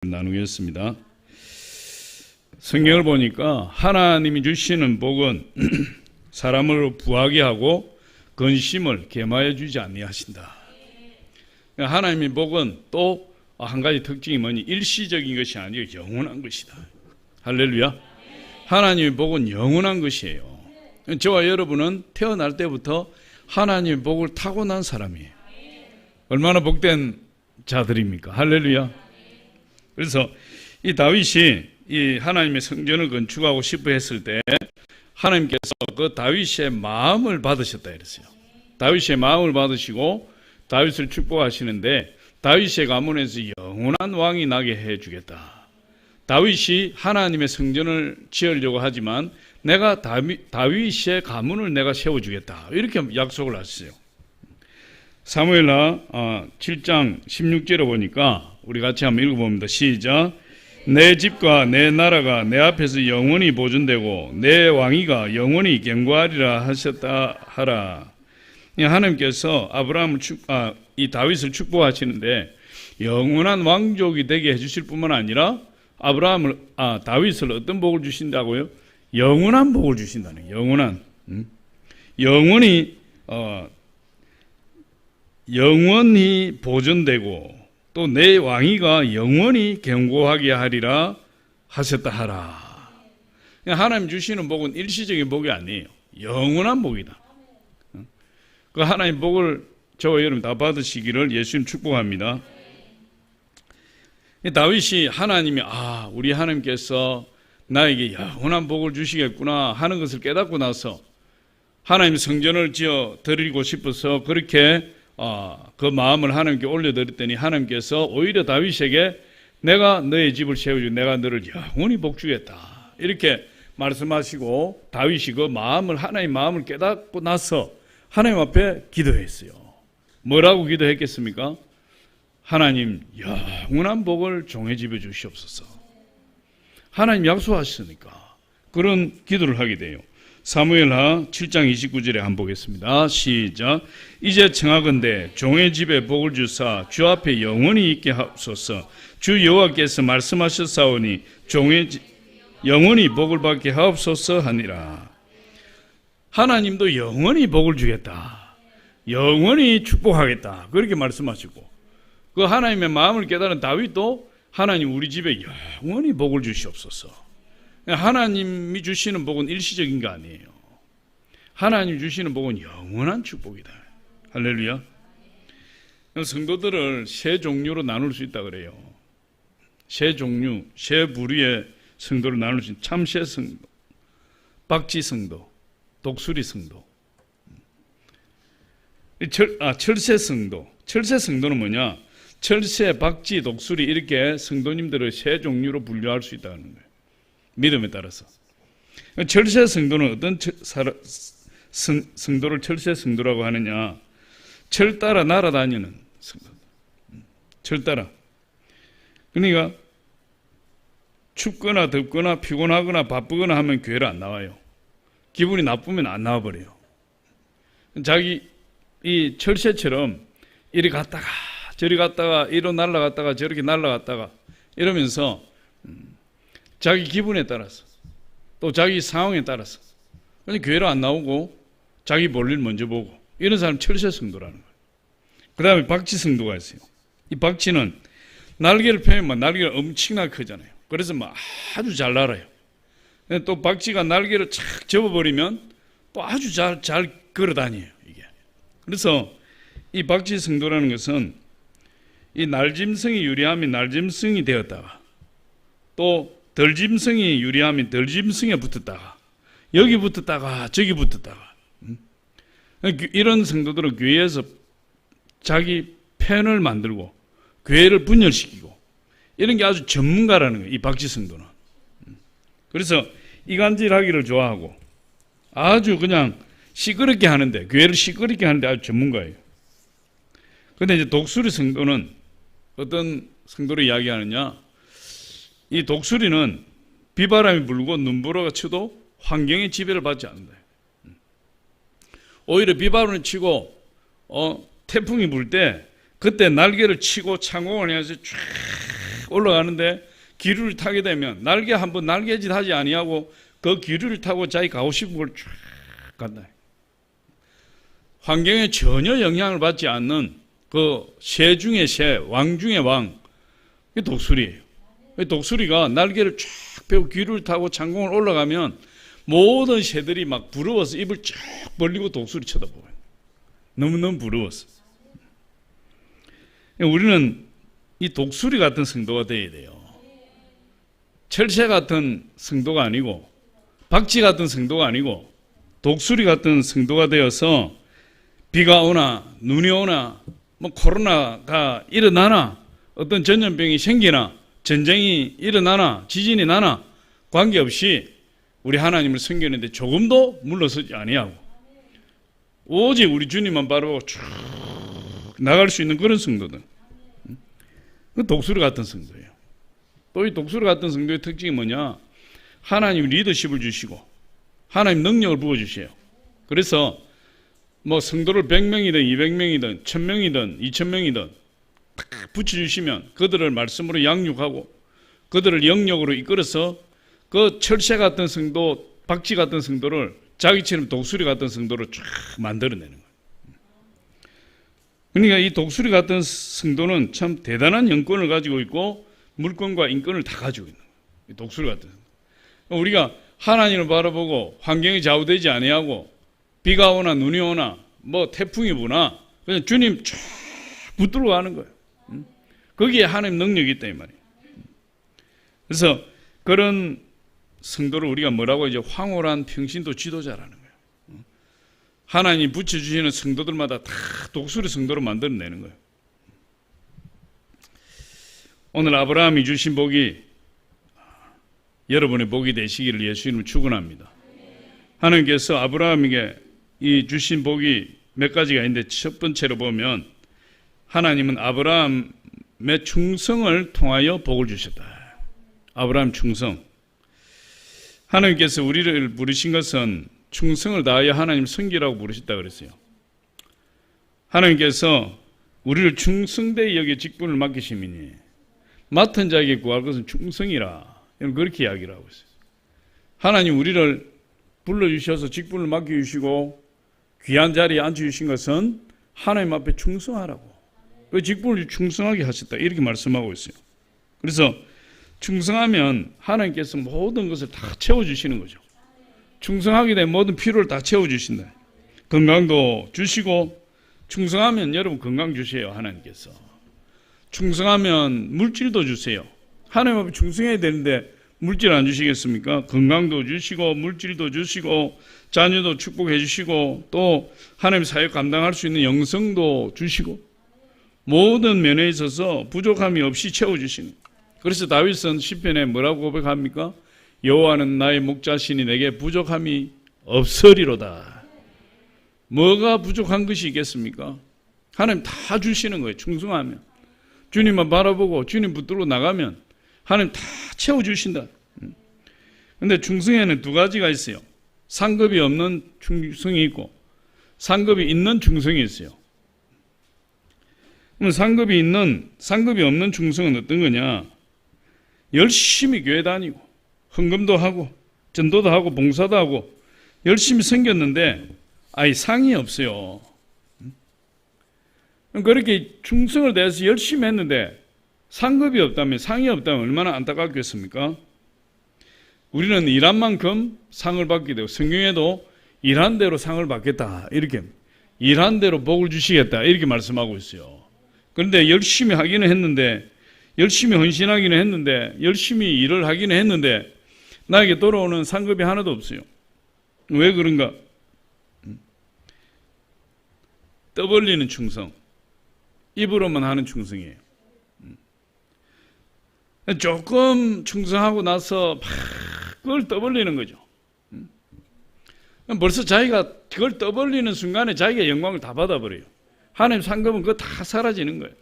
나누겠습니다. 성경을 보니까 하나님이 주시는 복은 사람을 부하게 하고 근심을 겸하여 주지 아니하신다. 하나님의 복은 또 한 가지 특징이 뭐니? 일시적인 것이 아니고 영원한 것이다. 할렐루야. 하나님의 복은 영원한 것이에요. 저와 여러분은 태어날 때부터 하나님의 복을 타고난 사람이에요. 얼마나 복된 자들입니까? 할렐루야. 그래서 이 다윗이 이 하나님의 성전을 건축하고 싶어 했을 때 하나님께서 그 다윗의 마음을 받으셨다 이랬어요. 다윗의 마음을 받으시고 다윗을 축복하시는데 다윗의 가문에서 영원한 왕이 나게 해주겠다. 다윗이 하나님의 성전을 지으려고 하지만 내가 다윗의 가문을 내가 세워주겠다. 이렇게 약속을 하셨어요. 사무엘하 7장 16절에 보니까 우리 같이 한번 읽어봅니다. 시작. 내 집과 내 나라가 내 앞에서 영원히 보존되고 내 왕위가 영원히 견고하리라 하셨다 하라. 하나님께서 이 다윗을 축복하시는데 영원한 왕족이 되게 해주실 뿐만 아니라 다윗을 어떤 복을 주신다고요? 영원한 복을 주신다는 거예요. 영원히 보존되고 또 내 왕위가 영원히 견고하게 하리라 하셨다 하라. 하나님 주시는 복은 일시적인 복이 아니에요. 영원한 복이다. 그 하나님 복을 저와 여러분 다 받으시기를 예수님 축복합니다. 다윗이 하나님이 우리 하나님께서 나에게 영원한 복을 주시겠구나 하는 것을 깨닫고 나서 하나님 성전을 지어 드리고 싶어서 그렇게 그 마음을 하나님께 올려드렸더니 하나님께서 오히려 다윗에게 내가 너의 집을 세워주고 내가 너를 영원히 복주겠다 이렇게 말씀하시고 다윗이 그 마음을 하나님 마음을 깨닫고 나서 하나님 앞에 기도했어요. 뭐라고 기도했겠습니까? 하나님 영원한 복을 종의 집에 주시옵소서. 하나님 약속하셨으니까 그런 기도를 하게 돼요. 사무엘하 7장 29절에 한번 보겠습니다. 시작. 이제 청하건대 종의 집에 복을 주사 주 앞에 영원히 있게 하옵소서. 주 여호와께서 말씀하셨사오니 종의 집 영원히 복을 받게 하옵소서 하니라. 하나님도 영원히 복을 주겠다. 영원히 축복하겠다. 그렇게 말씀하시고 그 하나님의 마음을 깨달은 다윗도 하나님 우리 집에 영원히 복을 주시옵소서. 하나님이 주시는 복은 일시적인 거 아니에요. 하나님 주시는 복은 영원한 축복이다. 할렐루야. 성도들을 세 종류로 나눌 수 있다 그래요. 세 종류, 세 부류의 성도를 나눌 수 있는 참새 성도, 박쥐 성도, 독수리 성도, 철새 성도. 철새 성도는 뭐냐? 철새, 박쥐, 독수리 이렇게 성도님들을 세 종류로 분류할 수 있다는 거예요. 믿음에 따라서. 철새 성도는 어떤 성도를 철새 성도라고 하느냐? 철 따라 날아다니는 성도. 철 따라. 그러니까 춥거나 덥거나 피곤하거나 바쁘거나 하면 교회를 안 나와요. 기분이 나쁘면 안 나와버려요. 자기 이 철새처럼 이리 갔다가 저리 갔다가 이로 날아갔다가 저렇게 날아갔다가 이러면서 자기 기분에 따라서 또 자기 상황에 따라서 교회로 안 나오고 자기 볼일 먼저 보고 이런 사람 철새 성도라는 거예요. 그 다음에 박쥐 성도가 있어요. 이 박쥐는 날개를 펴면 날개가 엄청나게 크잖아요. 그래서 아주 잘 날아요. 또 박쥐가 날개를 착 접어버리면 또 아주 잘 걸어 다녀요. 이게. 그래서 이 박쥐 성도라는 것은 이 날짐승이 유리하면 날짐승이 되었다가 또 덜짐승이 유리하면 덜짐승에 붙었다가 여기 붙었다가 저기 붙었다가 이런 성도들은 교회에서 자기 펜을 만들고 교회를 분열시키고 이런 게 아주 전문가라는 거예요. 이 박쥐 성도는. 그래서 이간질하기를 좋아하고 아주 그냥 시끄럽게 하는데 교회를 시끄럽게 하는데 아주 전문가예요. 그런데 이제 독수리 성도는 어떤 성도를 이야기하느냐? 이 독수리는 비바람이 불고 눈보라가 쳐도 환경의 지배를 받지 않는다. 오히려 비바람을 치고 태풍이 불 때 그때 날개를 치고 창공을 해서 쫙 올라가는데 기류를 타게 되면 날개 한번 날개짓 하지 아니하고 그 기류를 타고 자기 가고 싶은 걸 쫙 간다. 환경에 전혀 영향을 받지 않는 그 새 중의 새, 왕 중의 왕, 이게 독수리예요. 독수리가 날개를 쫙 펴고 기류를 타고 창공을 올라가면 모든 새들이 막 부러워서 입을 쫙 벌리고 독수리 쳐다보고 너무너무 부러웠어. 우리는 이 독수리 같은 성도가 되어야 돼요. 철새 같은 성도가 아니고 박쥐 같은 성도가 아니고 독수리 같은 성도가 되어서 비가 오나 눈이 오나 뭐 코로나가 일어나나 어떤 전염병이 생기나 전쟁이 일어나나 지진이 나나 관계없이 우리 하나님을 섬기는데 조금도 물러서지 아니하고 오직 우리 주님만 바라보고 쭉 나갈 수 있는 그런 성도들. 그 독수리 같은 성도예요. 또 이 독수리 같은 성도의 특징이 뭐냐? 하나님 리더십을 주시고 하나님 능력을 부어주세요. 그래서 뭐 성도를 100명이든 200명이든 1000명이든 2000명이든 딱 붙여주시면 그들을 말씀으로 양육하고 그들을 영역으로 이끌어서 그 철새 같은 성도, 박쥐 같은 성도를 자기처럼 독수리 같은 성도를 쫙 만들어내는 거예요. 그러니까 이 독수리 같은 성도는 참 대단한 영권을 가지고 있고 물권과 인권을 다 가지고 있는 거예요. 독수리 같은 성도. 우리가 하나님을 바라보고 환경이 좌우되지 아니하고 비가 오나 눈이 오나 뭐 태풍이 부나 그냥 주님 쫙 붙들어 가는 거예요. 거기에 하나님 능력이 있다 이 말이에요. 그래서 그런 성도를 우리가 뭐라고 이제 황홀한 평신도 지도자라는 거예요. 하나님이 붙여주시는 성도들마다 다 독수리 성도로 만들어내는 거예요. 오늘 아브라함이 주신 복이 여러분의 복이 되시기를 예수님을 축원합니다. 하나님께서 아브라함에게 이 주신 복이 몇 가지가 있는데 첫 번째로 보면 하나님은 아브라함의 충성을 통하여 복을 주셨다. 아브라함 충성. 하나님께서 우리를 부르신 것은 충성을 다하여 하나님 섬기라고 부르셨다 그랬어요. 하나님께서 우리를 충성되이 여기 직분을 맡기시미니 맡은 자에게 구할 것은 충성이라. 그렇게 이야기를 하고 있어요. 하나님 우리를 불러주셔서 직분을 맡겨주시고 귀한 자리에 앉혀주신 것은 하나님 앞에 충성하라고. 그 직분을 충성하게 하셨다. 이렇게 말씀하고 있어요. 그래서 충성하면 하나님께서 모든 것을 다 채워주시는 거죠. 충성하게 되면 모든 필요를 다 채워주신다. 건강도 주시고 충성하면 여러분 건강 주세요. 하나님께서. 충성하면 물질도 주세요. 하나님 앞에 충성해야 되는데 물질 안 주시겠습니까? 건강도 주시고 물질도 주시고 자녀도 축복해 주시고 또 하나님 사역 감당할 수 있는 영성도 주시고 모든 면에 있어서 부족함이 없이 채워주시는. 그래서 다윗은 시편에 뭐라고 고백합니까? 여호와는 나의 목자시니 내게 부족함이 없으리로다. 뭐가 부족한 것이 있겠습니까? 하나님 다 주시는 거예요. 충성하면. 주님만 바라보고 주님 붙들고 나가면 하나님 다 채워주신다. 그런데 충성에는 두 가지가 있어요. 상급이 없는 충성이 있고 상급이 있는 충성이 있어요. 그럼 상급이 없는 충성은 어떤 거냐? 열심히 교회 다니고 헌금도 하고 전도도 하고 봉사도 하고 열심히 섬겼는데 상이 없어요. 그렇게 충성을 다해서 열심히 했는데 상급이 없다면 상이 없다면 얼마나 안타깝겠습니까? 우리는 일한 만큼 상을 받게 되고 성경에도 일한 대로 상을 받겠다 이렇게 일한 대로 복을 주시겠다 이렇게 말씀하고 있어요. 그런데 열심히 하기는 했는데 열심히 헌신하기는 했는데 열심히 일을 하기는 했는데 나에게 돌아오는 상급이 하나도 없어요. 왜 그런가? 떠벌리는 충성, 입으로만 하는 충성이에요. 조금 충성하고 나서 막 그걸 떠벌리는 거죠. 벌써 자기가 그걸 떠벌리는 순간에 자기가 영광을 다 받아버려요. 하나님 상급은 그거 다 사라지는 거예요.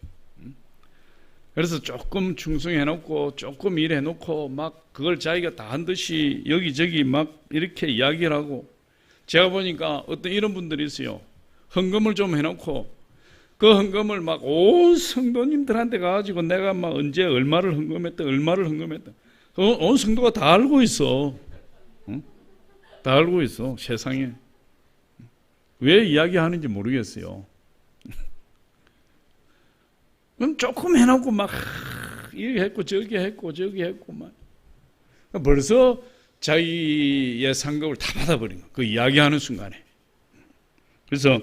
그래서 조금 충성해놓고 조금 일해놓고 막 그걸 자기가 다 한 듯이 여기저기 막 이렇게 이야기를 하고 제가 보니까 어떤 이런 분들이 있어요. 헌금을 좀 해놓고 그 헌금을 막 온 성도님들한테 가가지고 내가 막 언제 얼마를 헌금했다. 온 성도가 다 알고 있어. 응? 다 알고 있어. 세상에. 왜 이야기하는지 모르겠어요. 그럼 조금 해놓고 막 이렇게 했고 저기 했고 막 벌써 자기의 상급을 다 받아버린 거. 그 이야기하는 순간에. 그래서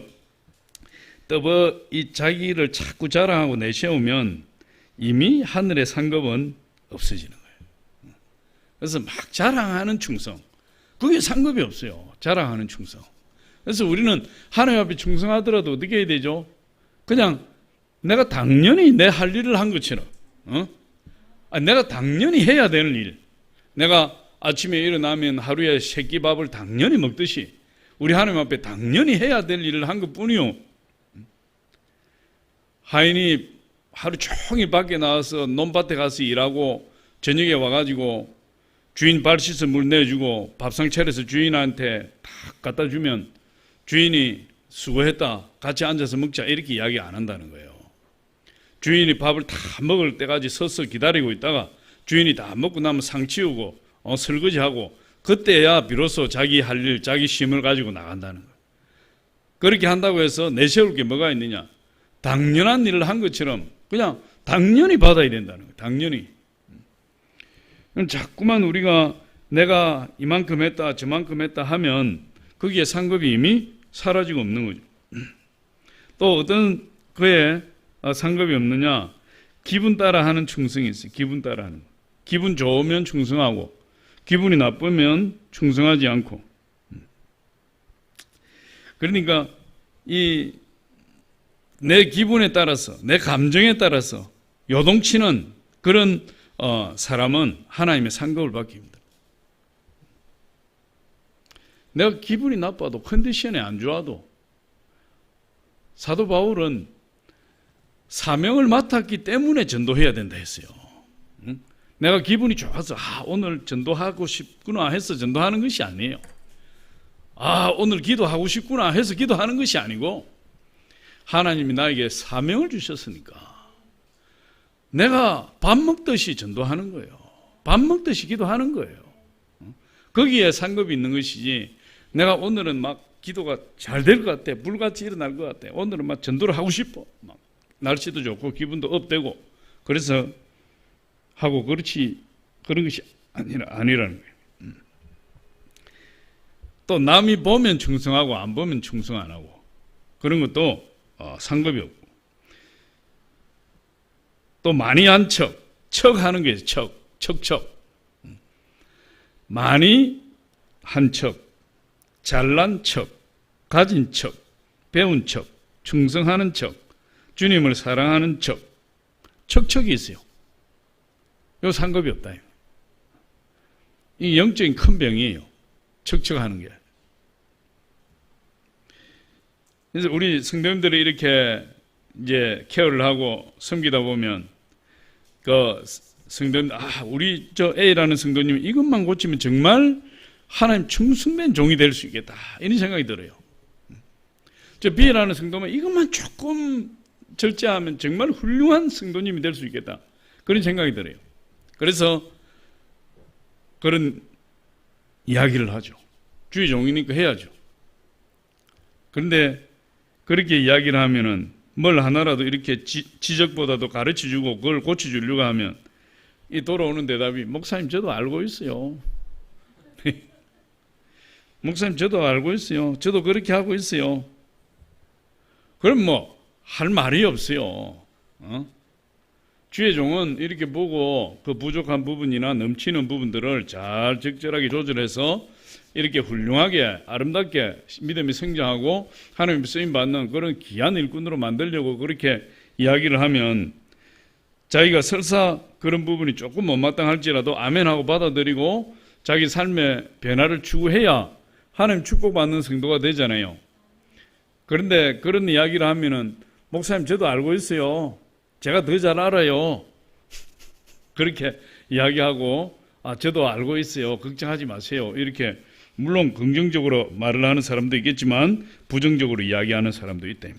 이 자기를 자꾸 자랑하고 내세우면 이미 하늘의 상급은 없어지는 거예요. 그래서 막 자랑하는 충성. 그게 상급이 없어요. 자랑하는 충성. 그래서 우리는 하나님 앞에 충성하더라도 어떻게 해야 되죠? 그냥 내가 당연히 내 할 일을 한 것처럼, 내가 당연히 해야 되는 일. 내가 아침에 일어나면 하루에 새끼밥을 당연히 먹듯이 우리 하나님 앞에 당연히 해야 될 일을 한 것뿐이요. 하인이 하루 종일 밖에 나와서 논밭에 가서 일하고 저녁에 와가지고 주인 발 씻어 물 내주고 밥상 차려서 주인한테 다 갖다 주면 주인이 수고했다, 같이 앉아서 먹자, 이렇게 이야기 안 한다는 거예요. 주인이 밥을 다 먹을 때까지 서서 기다리고 있다가 주인이 다 먹고 나면 상 치우고 설거지하고 그때야 비로소 자기 할 일, 자기 쉼을 가지고 나간다는 거예요. 그렇게 한다고 해서 내세울 게 뭐가 있느냐? 당연한 일을 한 것처럼 그냥 당연히 받아야 된다는 거예요. 당연히. 자꾸만 우리가 내가 이만큼 했다 저만큼 했다 하면 거기에 상급이 이미 사라지고 없는 거죠. 또 어떤 그에 상급이 없느냐? 기분 따라 하는 충성이 있어요. 기분 따라 하는 거. 기분 좋으면 충성하고 기분이 나쁘면 충성하지 않고. 그러니까 내 기분에 따라서 내 감정에 따라서 요동치는 그런 사람은 하나님의 상급을 받기 힘들어요. 내가 기분이 나빠도 컨디션이 안 좋아도 사도 바울은 사명을 맡았기 때문에 전도해야 된다 했어요. 내가 기분이 좋아서 오늘 전도하고 싶구나 해서 전도하는 것이 아니에요. 오늘 기도하고 싶구나 해서 기도하는 것이 아니고 하나님이 나에게 사명을 주셨으니까 내가 밥 먹듯이 전도하는 거예요. 밥 먹듯이 기도하는 거예요. 거기에 상급이 있는 것이지 내가 오늘은 막 기도가 잘 될 것 같아, 불같이 일어날 것 같아, 오늘은 막 전도를 하고 싶어, 막 날씨도 좋고 기분도 업되고 그래서 하고 그런 것이 아니라는 거예요. 또 남이 보면 충성하고 안 보면 충성 안 하고 그런 것도 상급이 없고, 또 많이 한 척하는 게 척. 많이 한 척, 잘난 척, 가진 척, 배운 척, 충성하는 척, 주님을 사랑하는 척이 있어요. 요 상급이 없다. 이 영적인 큰 병이에요. 척하는 게. 그래서 우리 성도님들이 이렇게 이제 케어를 하고 섬기다 보면 그 성도님, 우리 저 A라는 성도님 이것만 고치면 정말 하나님 충성된 종이 될 수 있겠다, 이런 생각이 들어요. 저 B라는 성도는 이것만 조금 절제하면 정말 훌륭한 성도님이 될 수 있겠다, 그런 생각이 들어요. 그래서 그런 이야기를 하죠. 주의 종이니까 해야죠. 그런데 그렇게 이야기를 하면은 뭘 하나라도 이렇게 지적보다도 가르쳐주고 그걸 고쳐주려고 하면 이 돌아오는 대답이, 목사님 저도 알고 있어요. 목사님 저도 알고 있어요. 저도 그렇게 하고 있어요. 그럼 뭐 할 말이 없어요. 주의 종은 이렇게 보고 그 부족한 부분이나 넘치는 부분들을 잘 적절하게 조절해서 이렇게 훌륭하게 아름답게 믿음이 성장하고 하나님의 쓰임받는 그런 귀한 일꾼으로 만들려고 그렇게 이야기를 하면 자기가 설사 그런 부분이 조금 못마땅할지라도 아멘하고 받아들이고 자기 삶의 변화를 추구해야 하나님 축복받는 성도가 되잖아요. 그런데 그런 이야기를 하면은, 목사님 저도 알고 있어요, 제가 더 잘 알아요, 그렇게 이야기하고, 저도 알고 있어요, 걱정하지 마세요, 이렇게 물론 긍정적으로 말을 하는 사람도 있겠지만 부정적으로 이야기하는 사람도 있다.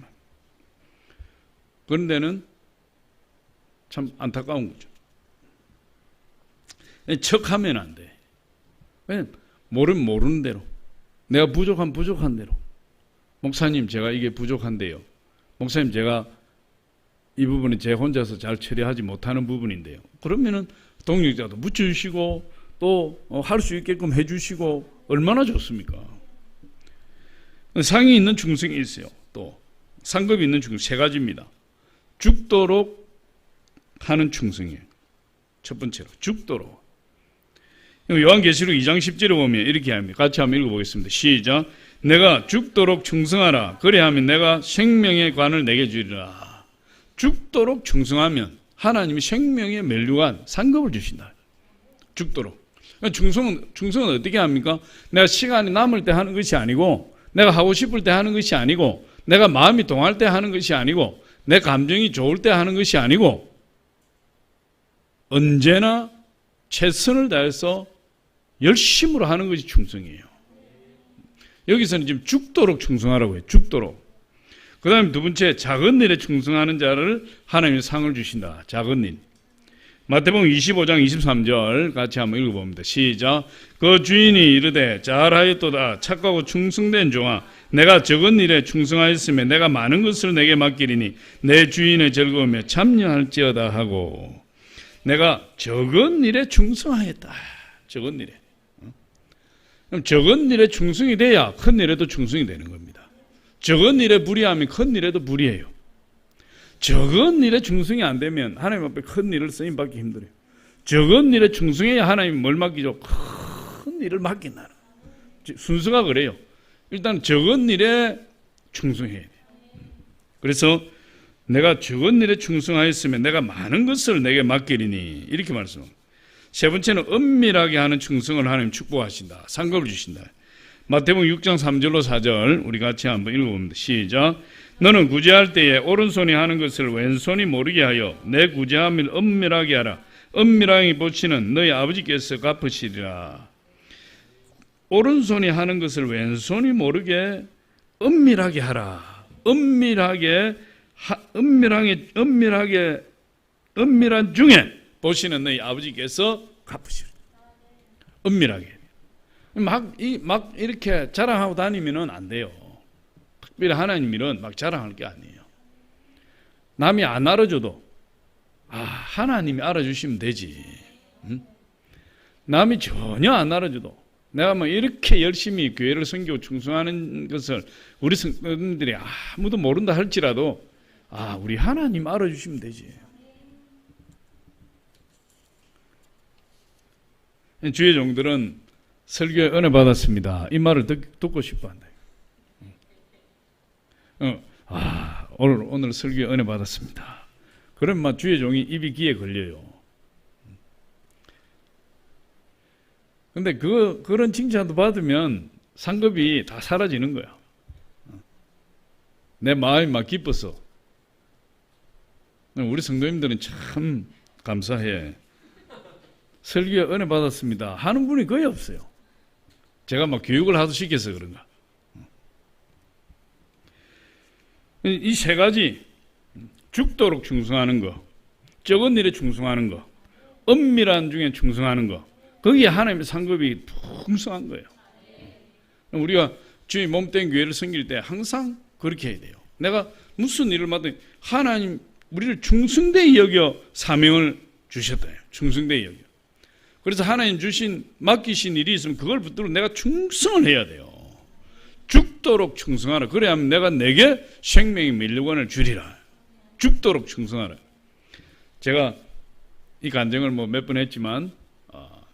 그런 데는 참 안타까운 거죠. 척하면 안 돼. 왜냐면 모르는 대로, 내가 부족한 대로, 목사님 제가 이게 부족한데요, 목사님 제가 이 부분은 제 혼자서 잘 처리하지 못하는 부분인데요, 그러면은 동력자도 붙여주시고 또 할 수 있게끔 해주시고 얼마나 좋습니까? 상이 있는 충성이 있어요. 또 상급이 있는 충성 세 가지입니다. 죽도록 하는 충성이에요. 첫 번째로 죽도록. 요한계시록 2장 10절에 보면 이렇게 합니다. 같이 한번 읽어보겠습니다. 시작. 내가 죽도록 충성하라. 그래야하면 내가 생명의 관을 내게 주리라. 죽도록 충성하면 하나님이 생명의 멸류관 상급을 주신다. 죽도록. 충성은 어떻게 합니까? 내가 시간이 남을 때 하는 것이 아니고, 내가 하고 싶을 때 하는 것이 아니고, 내가 마음이 동할 때 하는 것이 아니고, 내 감정이 좋을 때 하는 것이 아니고, 언제나 최선을 다해서 열심으로 하는 것이 충성이에요. 여기서는 지금 죽도록 충성하라고 해요. 죽도록. 그 다음에 두 번째, 작은 일에 충성하는 자를 하나님이 상을 주신다. 작은 일. 마태복음 25장 23절 같이 한번 읽어봅니다. 시작. 그 주인이 이르되 잘하였도다 착하고 충성된 종아, 내가 적은 일에 충성하였으면 내가 많은 것을 내게 맡기리니 내 주인의 즐거움에 참여할지어다 하고, 내가 적은 일에 충성하였다. 적은 일에. 그럼 적은 일에 충성이 돼야 큰 일에도 충성이 되는 겁니다. 적은 일에 불의하면 큰 일에도 불의해요. 적은 일에 충성이 안 되면 하나님 앞에 큰 일을 쓰임받기 힘들어요. 적은 일에 충성해야 하나님이 뭘 맡기죠? 큰 일을 맡긴다는. 순서가 그래요. 일단 적은 일에 충성해야 돼요. 그래서 내가 적은 일에 충성하였으면 내가 많은 것을 내게 맡기리니, 이렇게 말씀합니다. 세 번째는 은밀하게 하는 충성을 하나님 축복하신다. 상급을 주신다. 마태복음 6장 3절로 4절 우리 같이 한번 읽어봅니다. 시작. 너는 구제할 때에 오른손이 하는 것을 왼손이 모르게 하여 내 구제함을 은밀하게 하라. 은밀하게 보시는 너희 아버지께서 갚으시리라. 오른손이 하는 것을 왼손이 모르게 은밀하게 하라. 은밀한 중에 보시는 너희 아버지께서 갚으시리라. 은밀하게. 막 이렇게 자랑하고 다니면 안 돼요. 특별히 하나님 일은 막 자랑할 게 아니에요. 남이 안 알아줘도 하나님이 알아주시면 되지. 남이 전혀 안 알아줘도 내가 뭐 이렇게 열심히 교회를 섬기고 충성하는 것을 우리 성도들이 아무도 모른다 할지라도 우리 하나님 알아주시면 되지. 주의 종들은 설교에 은혜 받았습니다, 이 말을 듣고 싶어 한다. 오늘 설교에 은혜 받았습니다. 그러면 주의 종이 입이 귀에 걸려요. 근데 그런 칭찬도 받으면 상급이 다 사라지는 거야. 내 마음이 막 기뻐서. 우리 성도님들은 참 감사해. 설교에 은혜 받았습니다 하는 분이 거의 없어요. 제가 막 교육을 하도 시켜서 그런가. 이 세 가지, 죽도록 충성하는 거, 적은 일에 충성하는 거, 은밀한 중에 충성하는 거, 거기에 하나님의 상급이 풍성한 거예요. 우리가 주의 몸된 교회를 섬길 때 항상 그렇게 해야 돼요. 내가 무슨 일을 맡든 하나님 우리를 충성되이 여겨 사명을 주셨다. 충성되이 여겨. 그래서 하나님 맡기신 일이 있으면 그걸 붙들고 내가 충성을 해야 돼요. 죽도록 충성하라. 그래야 하면 내가 내게 생명의 멸류관을 주리라. 죽도록 충성하라. 제가 이 간증을 몇 번 했지만,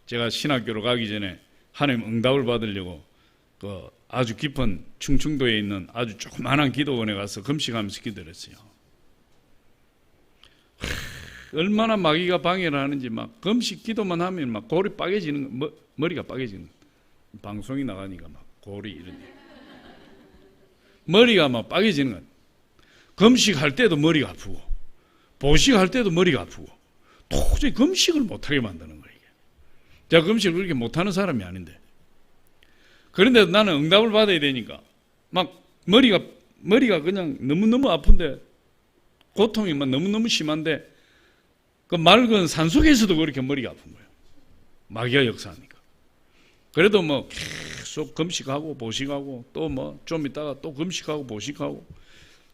제가 신학교로 가기 전에 하나님 응답을 받으려고 그 아주 깊은 충청도에 있는 아주 조그만한 기도원에 가서 금식하면서 기도를 했어요. 얼마나 마귀가 방해를 하는지, 막 금식 기도만 하면 막 골이 빠개지는, 머리가 빠개지는, 방송이 나가니까 막 골이 이러니 머리가 막 빠개지는 거예요. 금식할 때도 머리가 아프고 보식할 때도 머리가 아프고 도저히 금식을 못하게 만드는 거예요. 제가 금식을 그렇게 못하는 사람이 아닌데, 그런데 나는 응답을 받아야 되니까 막 머리가 그냥 너무너무 아픈데 고통이 막 너무너무 심한데 그 맑은 산속에서도 그렇게 머리가 아픈 거예요. 마귀가 역사하니까. 그래도 뭐 계속 금식하고 보식하고 또 뭐 좀 있다가 또 금식하고 보식하고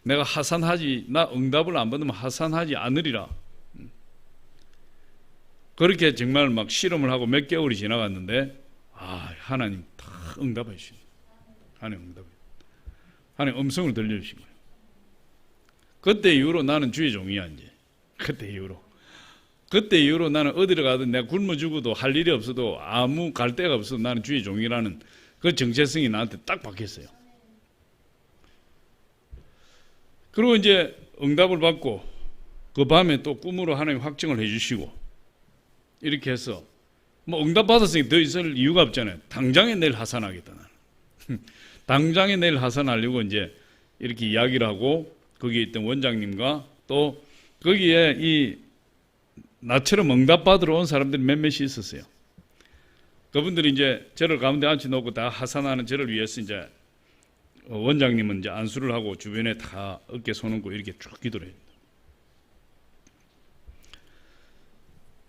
내가 하산하지, 나 응답을 안 받으면 하산하지 않으리라. 그렇게 정말 막 실험을 하고 몇 개월이 지나갔는데 하나님 다 응답해 주신 거예요. 하나님 음성을 들려주신 거예요. 그때 이후로 나는 주의 종이야 이제. 그때 이후로 나는 어디를 가든 내가 굶어 죽어도 할 일이 없어도 아무 갈 데가 없어도 나는 주의 종이라는 그 정체성이 나한테 딱 박혔어요. 그리고 이제 응답을 받고 그 밤에 또 꿈으로 하나님 확증을 해주시고 이렇게 해서 뭐 응답 받았으니 더 있을 이유가 없잖아요. 당장에 내일 하산하겠다 나는. 당장에 내일 하산하려고 이제 이렇게 이야기를 하고 거기에 있던 원장님과 또 거기에 이 나처럼 응답 받으러 온 사람들이 몇몇이 있었어요. 그분들이 이제 저를 가운데 앉혀놓고 다 하산하는 저를 위해서 이제 원장님은 이제 안수를 하고 주변에 다 어깨 손 얹고 이렇게 쭉 기도를 해요.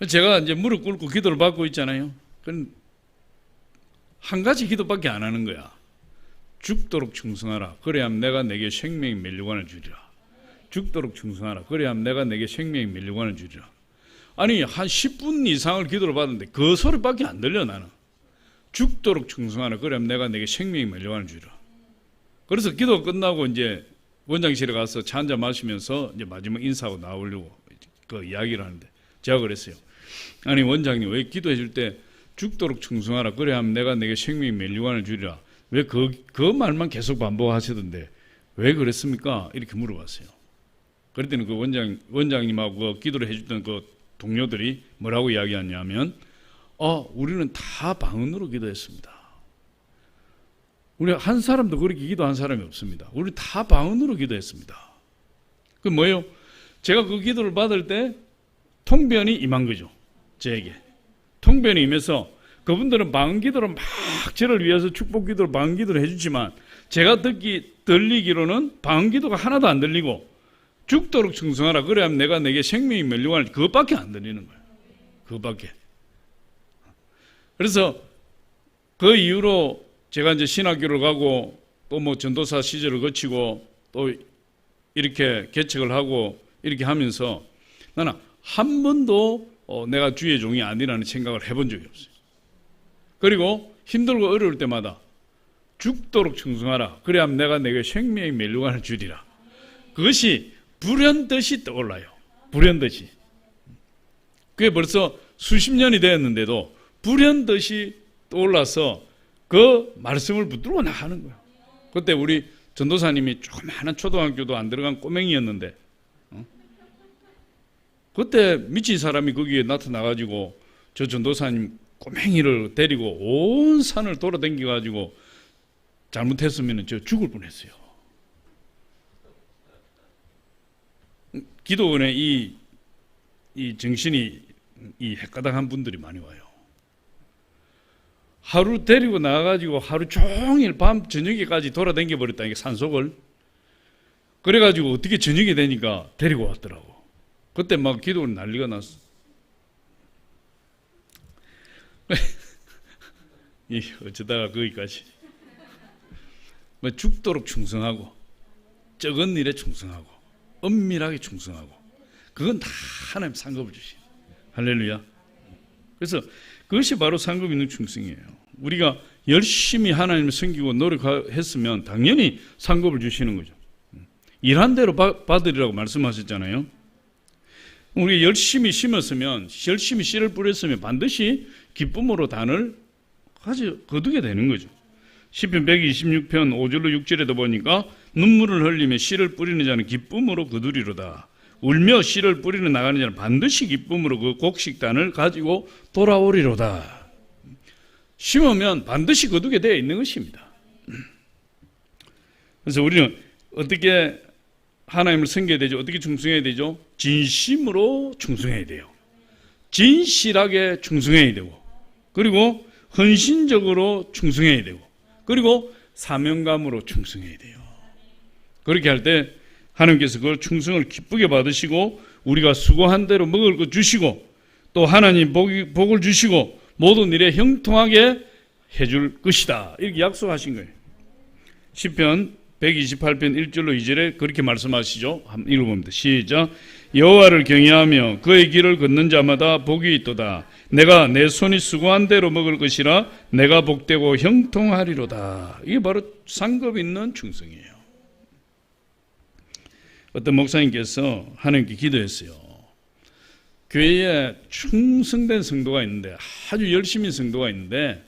제가 이제 무릎 꿇고 기도를 받고 있잖아요. 그건 한 가지 기도밖에 안 하는 거야. 죽도록 충성하라. 그래야만 내가 내게 생명의 멸류관을 주리라. 죽도록 충성하라. 그래야만 내가 내게 생명의 멸류관을 주리라. 아니 한 10분 이상을 기도를 받았는데 그 소리밖에 안 들려 나는. 죽도록 충성하라. 그래야만 내가 내게 생명의 멸류관을 주리라. 그래서 기도 끝나고 이제 원장실에 가서 차 한잔 마시면서 이제 마지막 인사하고 나오려고 그 이야기를 하는데 제가 그랬어요. 아니 원장님 왜 기도해 줄 때 죽도록 충성하라. 그래야만 내가 내게 생명의 멸류관을 주리라. 왜 그 말만 계속 반복하시던데 왜 그랬습니까? 이렇게 물어봤어요. 그랬더니 그 원장님하고 그 기도를 해주던 그 동료들이 뭐라고 이야기하냐면 우리는 다 방언으로 기도했습니다. 우리 한 사람도 그렇게 기도한 사람이 없습니다. 우리 다 방언으로 기도했습니다. 그 뭐예요? 제가 그 기도를 받을 때 통변이 임한 거죠. 저에게. 통변이 임해서 그분들은 방언 기도를 막 저를 위해서 축복 기도를 방언 기도를 해주지만 제가 들리기로는 방언 기도가 하나도 안 들리고 죽도록 충성하라. 그래야 내가 내게 생명이 멸류관을 그것밖에 안 들리는 거예요. 그것밖에. 그래서 그 이후로 제가 이제 신학교를 가고 또 뭐 전도사 시절을 거치고 또 이렇게 개척을 하고 이렇게 하면서 나는 한 번도 내가 주의 종이 아니라는 생각을 해본 적이 없어요. 그리고 힘들고 어려울 때마다 죽도록 충성하라. 그래야 내가 내게 생명의 멸류관을 주리라. 그것이 불현듯이 떠올라요. 불현듯이. 그게 벌써 수십 년이 되었는데도 불현듯이 떠올라서 그 말씀을 붙들고 나가는 거예요. 그때 우리 전도사님이 조그마한 초등학교도 안 들어간 꼬맹이였는데 그때 미친 사람이 거기에 나타나가지고 저 전도사님 꼬맹이를 데리고 온 산을 돌아다니가지고 잘못했으면 저 죽을 뻔했어요. 기도원에 이 정신이 이 헷가닥한 분들이 많이 와요. 하루 데리고 나가가지고 하루 종일 밤 저녁에까지 돌아다녀 버렸다. 이게 산속을. 그래가지고 어떻게 저녁이 되니까 데리고 왔더라고. 그때 막 기도는 난리가 났어. 어쩌다가 거기까지. 뭐 죽도록 충성하고 적은 일에 충성하고 엄밀하게 충성하고 그건 다 하나님 상급을 주시네. 할렐루야. 그래서 그것이 바로 상급 있는 충성이에요. 우리가 열심히 하나님을 섬기고 노력했으면 당연히 상급을 주시는 거죠. 일한 대로 받으리라고 말씀하셨잖아요. 우리가 열심히 심었으면, 열심히 씨를 뿌렸으면 반드시 기쁨으로 단을 거두게 되는 거죠. 시편 126편 5절로 6절에도 보니까 눈물을 흘리며 씨를 뿌리는 자는 기쁨으로 거두리로다. 울며 씨를 뿌리는 나가는 자는 반드시 기쁨으로 그 곡식단을 가지고 돌아오리로다. 심으면 반드시 거두게 되어 있는 것입니다. 그래서 우리는 어떻게 하나님을 섬겨야 되죠? 어떻게 충성해야 되죠? 진심으로 충성해야 돼요. 진실하게 충성해야 되고, 그리고 헌신적으로 충성해야 되고, 그리고 사명감으로 충성해야 돼요. 그렇게 할 때 하나님께서 그 충성을 기쁘게 받으시고 우리가 수고한 대로 먹을 것 주시고 또 하나님 복을 주시고 모든 일에 형통하게 해줄 것이다. 이렇게 약속하신 거예요. 시편 128편 1절로 2절에 그렇게 말씀하시죠. 한번 읽어봅니다. 시작. 여호와를 경외하며 그의 길을 걷는 자마다 복이 있도다. 내가 내 손이 수고한 대로 먹을 것이라 내가 복되고 형통하리로다. 이게 바로 상급 있는 충성이에요. 어떤 목사님께서 하나님께 기도했어요. 교회에 충성된 성도가 있는데, 아주 열심히 성도가 있는데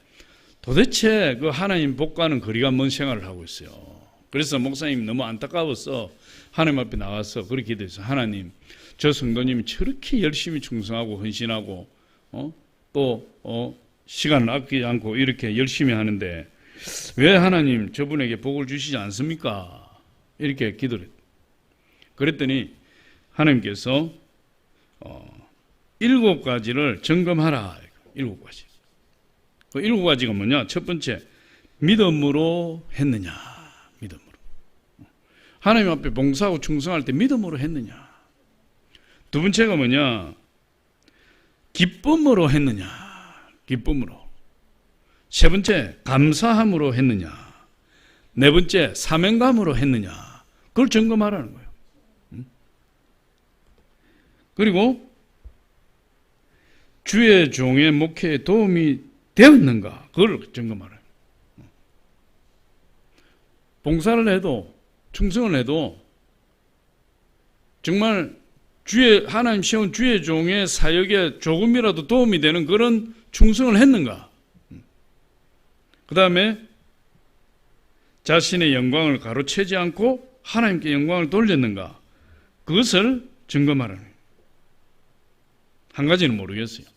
도대체 그 하나님 복과는 거리가 먼 생활을 하고 있어요. 그래서 목사님이 너무 안타까워서 하나님 앞에 나와서 그렇게 기도했어요. 하나님, 저 성도님이 저렇게 열심히 충성하고 헌신하고 또 시간을 아끼지 않고 이렇게 열심히 하는데 왜 하나님 저분에게 복을 주시지 않습니까? 이렇게 기도를 했어요. 그랬더니 하나님께서 7가지를 점검하라. 7가지. 그 7가지가 뭐냐? 첫 번째, 믿음으로 했느냐? 믿음으로. 하나님 앞에 봉사하고 충성할 때 믿음으로 했느냐? 두 번째가 뭐냐? 기쁨으로 했느냐? 기쁨으로. 세 번째, 감사함으로 했느냐? 네 번째, 사명감으로 했느냐? 그걸 점검하라는 거예요. 그리고 주의 종의 목회에 도움이 되었는가? 그걸 점검하라. 봉사를 해도 충성을 해도 정말 하나님 세운 주의 종의 사역에 조금이라도 도움이 되는 그런 충성을 했는가? 그 다음에 자신의 영광을 가로채지 않고 하나님께 영광을 돌렸는가? 그것을 점검하라는 거예요. 한 가지는 모르겠어요.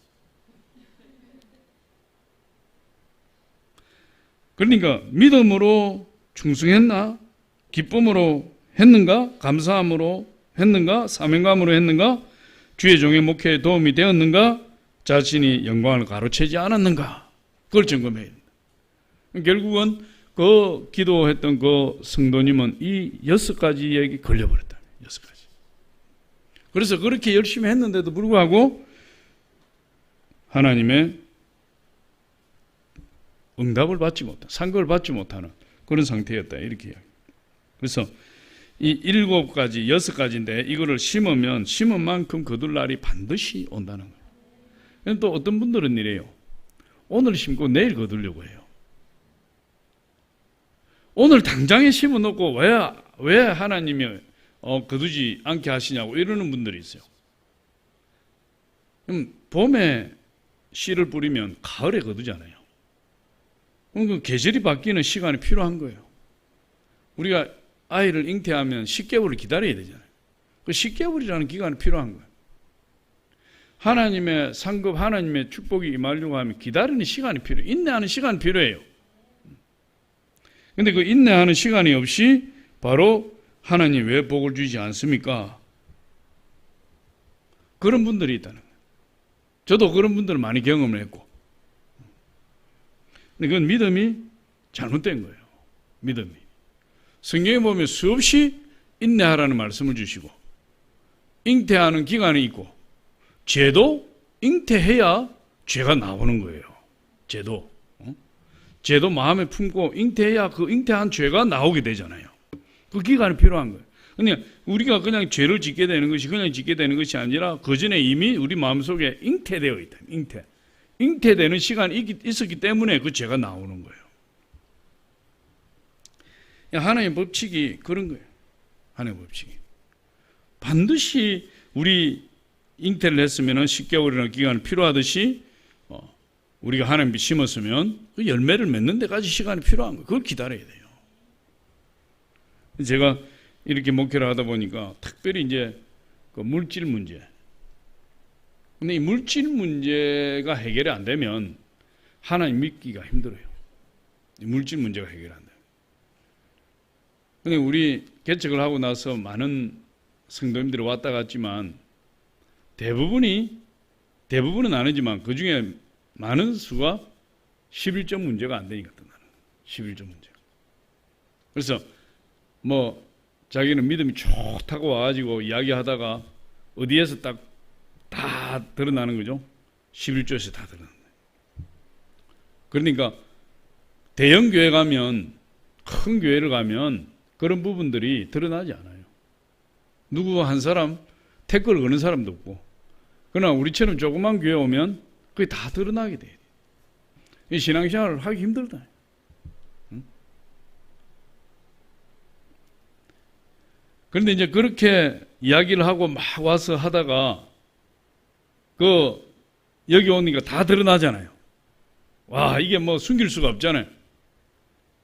그러니까 믿음으로 충성했나? 기쁨으로 했는가? 감사함으로 했는가? 사명감으로 했는가? 주의 종의 목회에 도움이 되었는가? 자신이 영광을 가로채지 않았는가? 그걸 점검해야 된다. 결국은 그 기도했던 그 성도님은 이 6가지에 걸려버렸다. 6가지. 그래서 그렇게 열심히 했는데도 불구하고 하나님의 응답을 받지 못한, 상급을 받지 못하는 그런 상태였다. 이렇게 이야기합니다. 그래서 이 7가지, 6가지인데 이거를 심으면 심은 만큼 거둘 날이 반드시 온다는 거예요. 또 어떤 분들은 이래요. 오늘 심고 내일 거두려고 해요. 오늘 당장에 심어놓고 왜 하나님이 거두지 않게 하시냐고 이러는 분들이 있어요. 그럼 봄에 씨를 뿌리면 가을에 거두잖아요. 그럼 그 계절이 바뀌는 시간이 필요한 거예요. 우리가 아이를 잉태하면 10개월을 기다려야 되잖아요. 그 10개월이라는 기간이 필요한 거예요. 하나님의 상급, 하나님의 축복이 임하려고 하면 기다리는 시간이 필요해요. 인내하는 시간이 필요해요. 근데 그 인내하는 시간이 없이 바로 하나님 왜 복을 주지 않습니까? 그런 분들이 있다는 거예요. 저도 그런 분들을 많이 경험을 했고. 근데 그건 믿음이 잘못된 거예요. 믿음이. 성경에 보면 수없이 인내하라는 말씀을 주시고 잉태하는 기간이 있고 죄도 잉태해야 죄가 나오는 거예요. 죄도 마음에 품고 잉태해야 그 잉태한 죄가 나오게 되잖아요. 그 기간이 필요한 거예요. 그러니까 우리가 그냥 죄를 짓게 되는 것이 그냥 짓게 되는 것이 아니라 그 전에 이미 우리 마음속에 잉태되어 있다. 잉태되는 시간이 있었기 때문에 그 죄가 나오는 거예요. 하나님의 법칙이 그런 거예요. 하나님의 법칙이. 반드시 우리 잉태를 했으면 10개월이라는 기간이 필요하듯이 우리가 하나님께 심었으면 그 열매를 맺는 데까지 시간이 필요한 거예요. 그걸 기다려야 돼요. 제가 이렇게 목회를 하다 보니까 특별히 이제 그 물질 문제. 근데 이 물질 문제가 해결이 안 되면 하나님 믿기가 힘들어요. 이 물질 문제가 해결 안 돼요. 근데 우리 개척을 하고 나서 많은 성도님들이 왔다 갔지만 대부분은 아니지만 그 중에 많은 수가 11조 문제가 안 되니까 떠나는 거예요. 11조 문제. 그래서 자기는 믿음이 좋다고 와가지고 이야기하다가 어디에서 딱 다 드러나는 거죠. 11조에서 다 드러나는 거예요. 그러니까 대형 교회 가면, 큰 교회를 가면 그런 부분들이 드러나지 않아요. 누구 한 사람 태클을 거는 사람도 없고, 그러나 우리처럼 조그만 교회 오면 그게 다 드러나게 돼요. 이 신앙생활을 하기 힘들다. 그런데 이제 그렇게 이야기를 하고 막 와서 하다가 여기 오니까 다 드러나잖아요. 와, 이게 뭐 숨길 수가 없잖아요.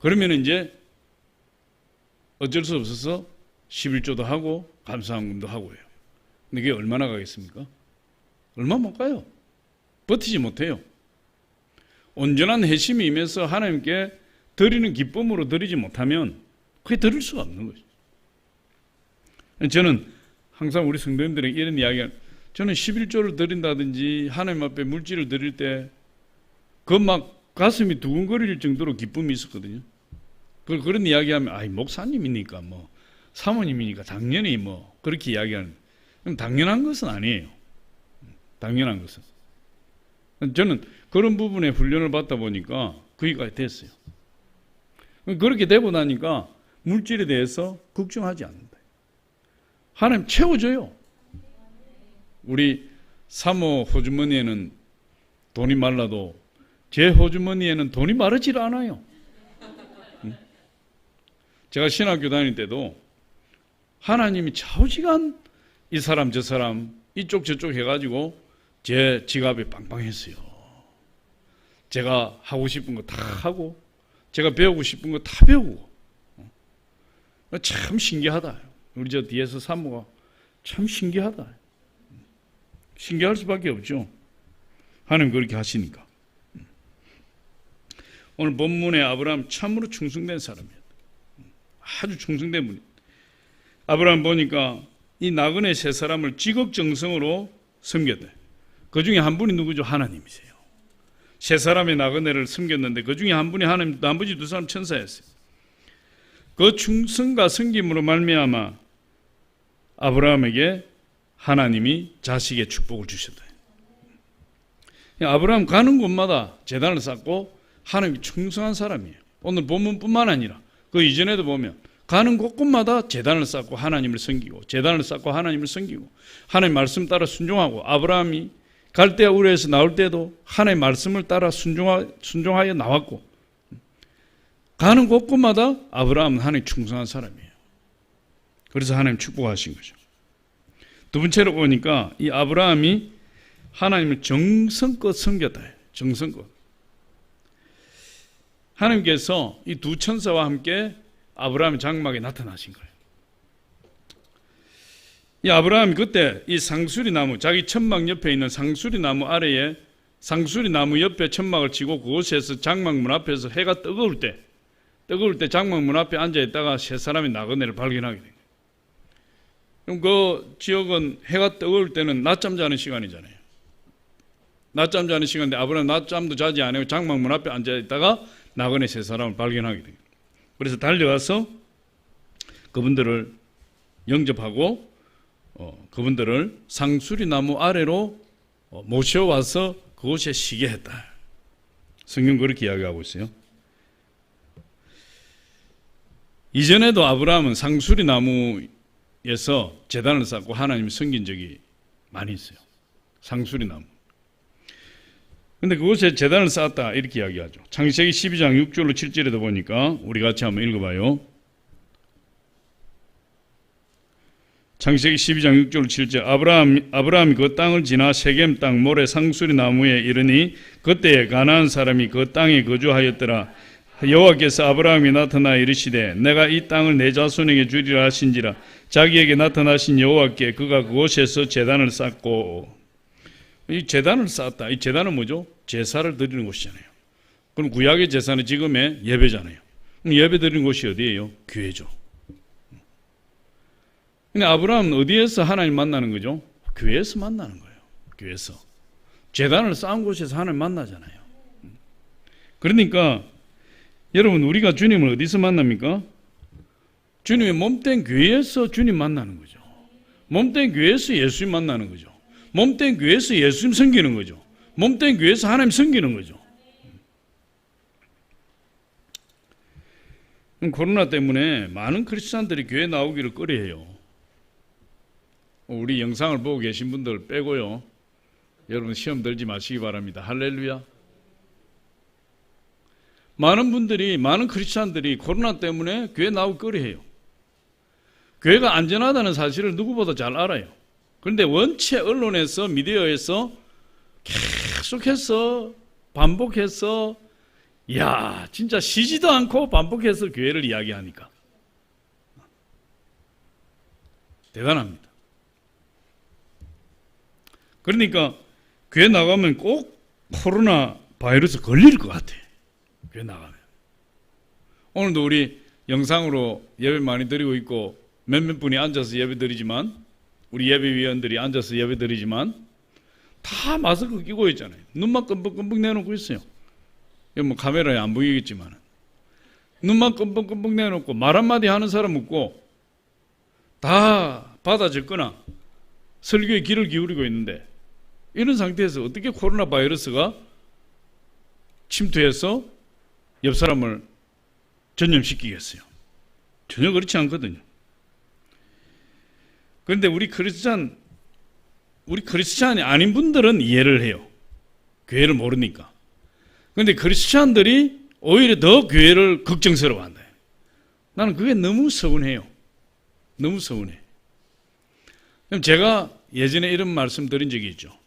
그러면 이제 어쩔 수 없어서 11조도 하고 감사함금도 하고요. 근데 그게 얼마나 가겠습니까? 얼마 못 가요. 버티지 못해요. 온전한 회심이 임해서 하나님께 드리는 기쁨으로 드리지 못하면 그게 드릴 수가 없는 거죠. 저는 항상 우리 성도님들에게 이런 이야기를, 저는 11조를 드린다든지 하나님 앞에 물질을 드릴 때 그 막 가슴이 두근거릴 정도로 기쁨이 있었거든요. 그런 이야기하면, 아이, 목사님이니까 뭐 사모님이니까 당연히 뭐 그렇게 이야기하는, 그럼 당연한 것은 아니에요. 당연한 것은. 저는 그런 부분에 훈련을 받다 보니까 거기까지 됐어요. 그렇게 되고 나니까 물질에 대해서 걱정하지 않는다. 하나님 채워줘요. 우리 사모 호주머니에는 돈이 말라도 제 호주머니에는 돈이 마르질 않아요. 제가 신학교 다닐 때도 하나님이 좌우지간 이 사람 저 사람 이쪽 저쪽 해가지고 제 지갑이 빵빵했어요. 제가 하고 싶은 거 다 하고 제가 배우고 싶은 거 다 배우고. 참 신기하다. 우리 저 뒤에서 사모가 참 신기하다. 신기할 수밖에 없죠. 하나님 그렇게 하시니까. 오늘 본문의 아브라함 참으로 충성된 사람이에요. 아주 충성된 분이. 아브라함 보니까 이 나그네 세 사람을 지극정성으로 섬겼다. 그 중에 한 분이 누구죠? 하나님이세요. 세 사람의 나그네를 섬겼는데 그 중에 한 분이 하나님, 나머지 두 사람 천사였어요. 그 충성과 섬김으로 말미암아 아브라함에게 하나님이 자식의 축복을 주셨다. 아브라함 가는 곳마다 제단을 쌓고 하나님이 충성한 사람이에요. 오늘 본문뿐만 아니라 그 이전에도 보면 가는 곳곳마다 제단을 쌓고 하나님을 섬기고, 제단을 쌓고 하나님을 섬기고, 하나님 말씀 따라 순종하고, 아브라함이 갈대아 우르에서 나올 때도 하나님 말씀을 따라 순종하여 나왔고, 가는 곳곳마다 아브라함은 하나님 충성한 사람이에요. 그래서 하나님 축복하신 거죠. 두 번째로 보니까 이 아브라함이 하나님을 정성껏 섬겼다. 정성껏. 하나님께서 이 두 천사와 함께 아브라함의 장막에 나타나신 거예요. 이 아브라함이 그때 이 상수리 나무, 자기 천막 옆에 있는 상수리 나무 아래에 상수리 나무 옆에 천막을 치고 그곳에서 장막문 앞에서 해가 뜨거울 때 장막문 앞에 앉아 있다가 세 사람의 나그네를 발견하게 된 거예요. 그럼 그 지역은 해가 뜨거울 때는 낮잠 자는 시간이잖아요. 낮잠 자는 시간인데 아브라함 낮잠도 자지 않고 장막문 앞에 앉아 있다가 나그네 세 사람을 발견하게 된 거예요. 그래서 달려가서 그분들을 영접하고 그분들을 상수리 나무 아래로 모셔와서 그곳에 쉬게 했다. 성경 그렇게 이야기하고 있어요. 이전에도 아브라함은 상수리 나무에서 제단을 쌓고 하나님을 섬긴 적이 많이 있어요. 상수리 나무. 근데 그곳에 제단을 쌓았다 이렇게 이야기하죠. 창세기 12장 6절로 7절에도 보니까 우리 같이 한번 읽어봐요. 창세기 12장 6절 7절 아브라함이 그 땅을 지나 세겜 땅 모래 상수리 나무에 이르니 그때에 가나안 사람이 그 땅에 거주하였더라. 여호와께서 아브라함이 나타나 이르시되 내가 이 땅을 내 자손에게 주리라 하신지라. 자기에게 나타나신 여호와께 그가 그곳에서 제단을 쌓고. 이 제단을 쌓았다. 이 제단은 뭐죠? 제사를 드리는 곳이잖아요. 그럼 구약의 제사는 지금의 예배잖아요. 그럼 예배 드리는 곳이 어디예요? 교회죠. 근데 아브라함은 어디에서 하나님 만나는 거죠? 교회에서 만나는 거예요. 교회에서. 제단을 쌓은 곳에서 하나님 만나잖아요. 그러니까 여러분 우리가 주님을 어디서 만납니까? 주님의 몸된 교회에서 주님 만나는 거죠. 몸된 교회에서 예수님 만나는 거죠. 몸된 교회에서 예수님 섬기는 거죠. 몸된 교회에서 하나님 섬기는 거죠. 코로나 때문에 많은 크리스찬들이 교회 나오기를 꺼려해요. 우리 영상을 보고 계신 분들 빼고요. 여러분 시험 들지 마시기 바랍니다. 할렐루야. 많은 크리스찬들이 코로나 때문에 교회 나오기 꺼려해요. 교회가 안전하다는 사실을 누구보다 잘 알아요. 그런데 원체 언론에서 미디어에서 계속해서 반복해서 진짜 쉬지도 않고 반복해서 교회를 이야기하니까 대단합니다. 그러니까 교회 나가면 꼭 코로나 바이러스 걸릴 것 같아. 교회 나가면. 오늘도 우리 영상으로 예배 많이 드리고 있고 몇몇 분이 앉아서 예배 드리지만, 우리 예배위원들이 앉아서 예배 드리지만 다 마스크 끼고 있잖아요. 눈만 끔뻑끔뻑 내놓고 있어요. 뭐 카메라에 안 보이겠지만 눈만 끔뻑끔뻑 내놓고 말 한마디 하는 사람 없고 다 받아 적거나 설교에 귀를 기울이고 있는데, 이런 상태에서 어떻게 코로나 바이러스가 침투해서 옆 사람을 전염시키겠어요? 전혀 그렇지 않거든요. 그런데 우리 크리스찬이 아닌 분들은 이해를 해요. 교회를 모르니까. 그런데 크리스찬들이 오히려 더 교회를 걱정스러워한다. 나는 그게 너무 서운해요. 너무 서운해. 그럼 제가 예전에 이런 말씀 드린 적이 있죠.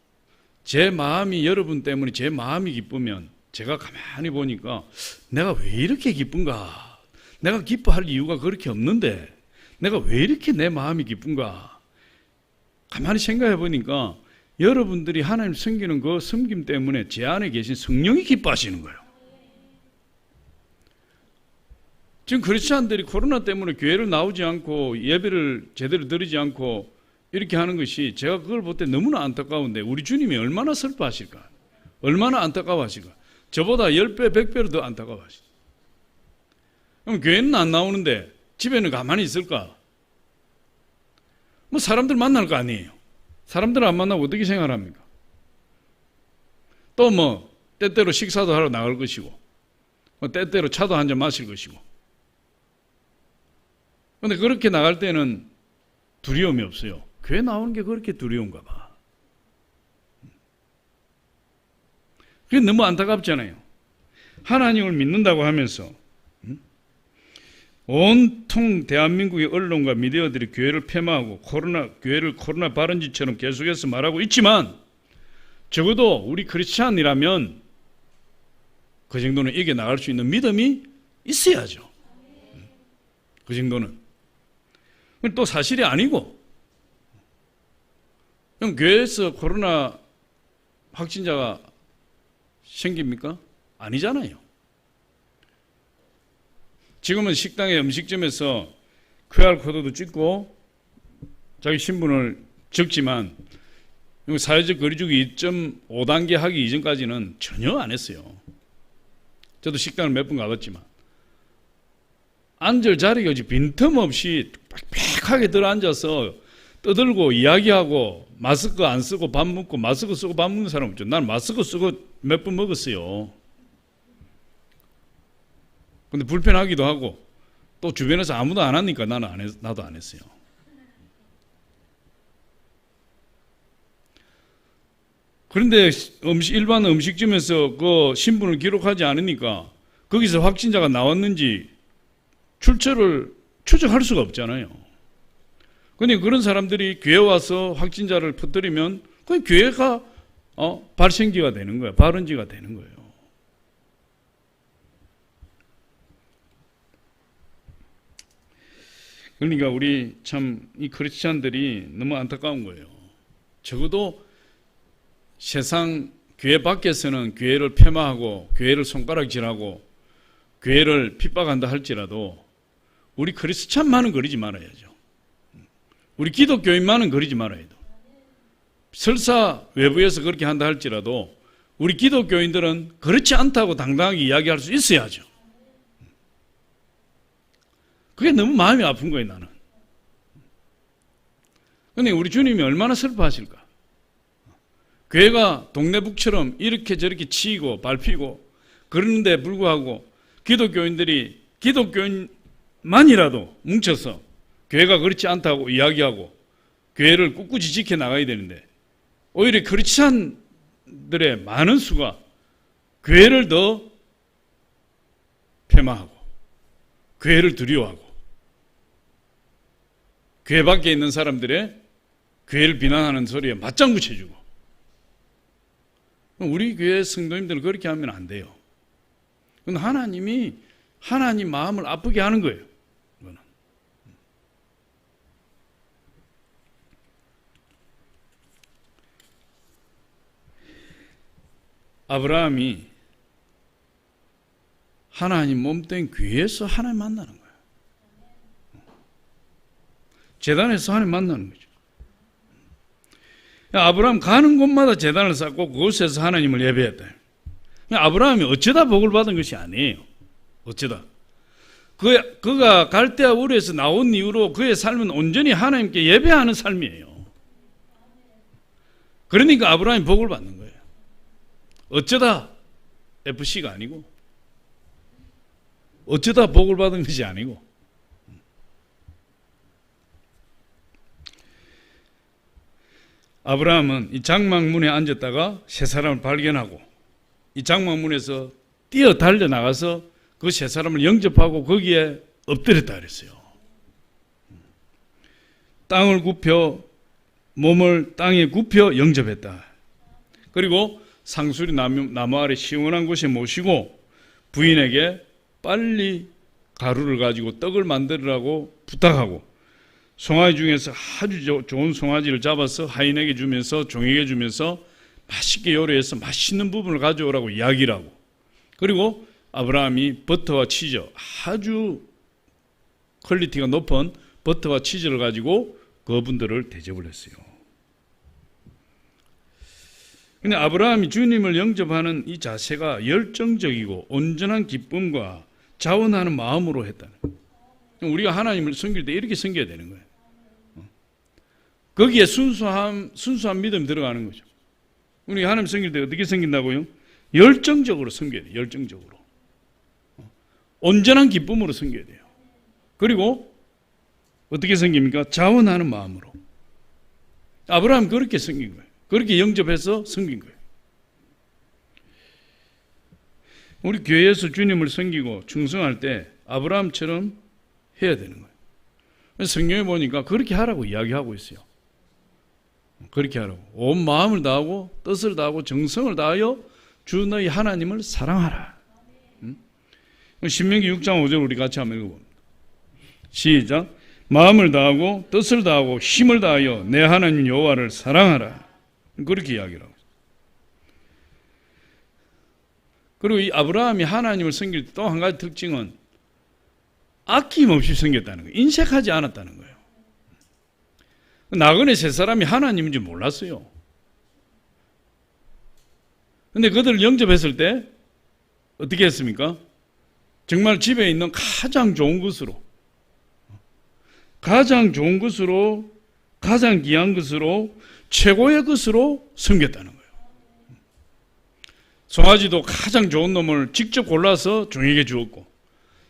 제 마음이, 여러분 때문에 제 마음이 기쁘면 제가 가만히 보니까 내가 왜 이렇게 기쁜가? 내가 기뻐할 이유가 그렇게 없는데 내가 왜 이렇게 내 마음이 기쁜가? 가만히 생각해 보니까 여러분들이 하나님 섬기는 그 섬김 때문에 제 안에 계신 성령이 기뻐하시는 거예요. 지금 크리스찬들이 코로나 때문에 교회를 나오지 않고 예배를 제대로 드리지 않고 이렇게 하는 것이, 제가 그걸 볼 때 너무나 안타까운데 우리 주님이 얼마나 슬퍼하실까? 얼마나 안타까워하실까? 저보다 10배, 100배로 더 안타까워하실까? 그럼 교회는 안 나오는데 집에는 가만히 있을까? 뭐 사람들 만날 거 아니에요. 사람들 안 만나고 어떻게 생활합니까? 또 뭐 때때로 식사도 하러 나갈 것이고, 때때로 차도 한잔 마실 것이고. 그런데 그렇게 나갈 때는 두려움이 없어요. 교회 나오는 게 그렇게 두려운가 봐. 그게 너무 안타깝잖아요. 하나님을 믿는다고 하면서 온통 대한민국의 언론과 미디어들이 교회를 폐마하고 교회를 코로나 발원지처럼 계속해서 말하고 있지만, 적어도 우리 크리스찬이라면 그 정도는 이겨나갈 수 있는 믿음이 있어야죠. 그 정도는. 또 사실이 아니고, 그럼 교회에서 코로나 확진자가 생깁니까? 아니잖아요. 지금은 식당의 음식점에서 QR코드도 찍고 자기 신분을 적지만 사회적 거리두기 2.5단계 하기 이전까지는 전혀 안 했어요. 저도 식당을 몇 번 가봤지만 앉을 자리가 빈틈없이 빽빽하게 들어앉아서 떠들고 이야기하고 마스크 안 쓰고 밥 먹고 마스크 쓰고 밥 먹는 사람 없죠. 난 마스크 쓰고 몇 번 먹었어요. 근데 불편하기도 하고 또 주변에서 아무도 안 하니까 나도 안 했어요. 그런데 일반 음식점에서 그 신분을 기록하지 않으니까 거기서 확진자가 나왔는지 추적할 수가 없잖아요. 그런데 그런 사람들이 교회 와서 확진자를 퍼뜨리면 그 교회가 발생지가 되는 거예요. 발원지가 되는 거예요. 그러니까 우리 참 이 크리스찬들이 너무 안타까운 거예요. 적어도 세상 교회 밖에서는 교회를 폐마하고 교회를 손가락질하고 교회를 핍박한다 할지라도 우리 크리스찬만은 그러지 말아야죠. 우리 기독교인만은 그러지 말아야 돼. 설사 외부에서 그렇게 한다 할지라도 우리 기독교인들은 그렇지 않다고 당당하게 이야기할 수 있어야죠. 그게 너무 마음이 아픈 거예요, 나는. 근데 우리 주님이 얼마나 슬퍼하실까? 교회가 동네북처럼 이렇게 저렇게 치이고 밟히고 그러는데 불구하고 기독교인만이라도 뭉쳐서 교회가 그렇지 않다고 이야기하고 교회를 꿋꿋이 지켜나가야 되는데 오히려 크리스찬들의 많은 수가 교회를 더 폐마하고 교회를 두려워하고 교회 밖에 있는 사람들의 교회를 비난하는 소리에 맞장구 쳐주고 우리 교회 성도님들은 그렇게 하면 안 돼요. 그건 하나님이 하나님 마음을 아프게 하는 거예요. 그거는. 아브라함이 하나님 몸된 교회에서 하나님 만나는 거예요. 제단에서 하나님 만나는 거죠. 아브라함 가는 곳마다 제단을 쌓고 그곳에서 하나님을 예배했다. 아브라함이 어쩌다 복을 받은 것이 아니에요. 어쩌다. 그가 갈대아 우르에서 나온 이후로 그의 삶은 온전히 하나님께 예배하는 삶이에요. 그러니까 아브라함이 복을 받는 거예요. 어쩌다 FC가 아니고 어쩌다 복을 받은 것이 아니고 아브라함은 이 장막문에 앉았다가 세 사람을 발견하고 이 장막문에서 뛰어 달려나가서 그 세 사람을 영접하고 거기에 엎드렸다 그랬어요. 몸을 땅에 굽혀 영접했다. 그리고 상수리 나무 아래 시원한 곳에 모시고 부인에게 빨리 가루를 가지고 떡을 만들으라고 부탁하고 송아지 중에서 아주 좋은 송아지를 잡아서 하인에게 주면서 종에게 주면서 맛있게 요리해서 맛있는 부분을 가져오라고 이야기를 하고 그리고 아브라함이 버터와 치즈 아주 퀄리티가 높은 버터와 치즈를 가지고 그분들을 대접을 했어요. 근데 아브라함이 주님을 영접하는 이 자세가 열정적이고 온전한 기쁨과 자원하는 마음으로 했다는 거예요. 우리가 하나님을 섬길 때 이렇게 섬겨야 되는 거예요. 거기에 순수한 믿음이 들어가는 거죠. 우리가 하나님 섬길 때 어떻게 섬긴다고요? 열정적으로 섬겨야 돼요. 열정적으로. 온전한 기쁨으로 섬겨야 돼요. 그리고 어떻게 섬깁니까? 자원하는 마음으로. 아브라함 그렇게 섬긴 거예요. 그렇게 영접해서 섬긴 거예요. 우리 교회에서 주님을 섬기고 충성할 때 아브라함처럼 해야 되는 거예요. 성경에 보니까 그렇게 하라고 이야기하고 있어요. 그렇게 하라고. 온 마음을 다하고 뜻을 다하고 정성을 다하여 주 너희 하나님을 사랑하라. 신명기 6장 5절 우리 같이 한번 읽어봅니다. 시작. 마음을 다하고 뜻을 다하고 힘을 다하여 내 하나님 여호와를 사랑하라. 그렇게 이야기를 하고 있어요. 그리고 이 아브라함이 하나님을 섬길 때 또 한 가지 특징은 아낌없이 섬겼다는 거예요. 인색하지 않았다는 거예요. 나그네 세 사람이 하나님인지 몰랐어요. 근데 그들을 영접했을 때 어떻게 했습니까? 정말 집에 있는 가장 좋은 것으로 가장 귀한 것으로 최고의 것으로 섬겼다는 거예요. 송아지도 가장 좋은 놈을 직접 골라서 종에게 주었고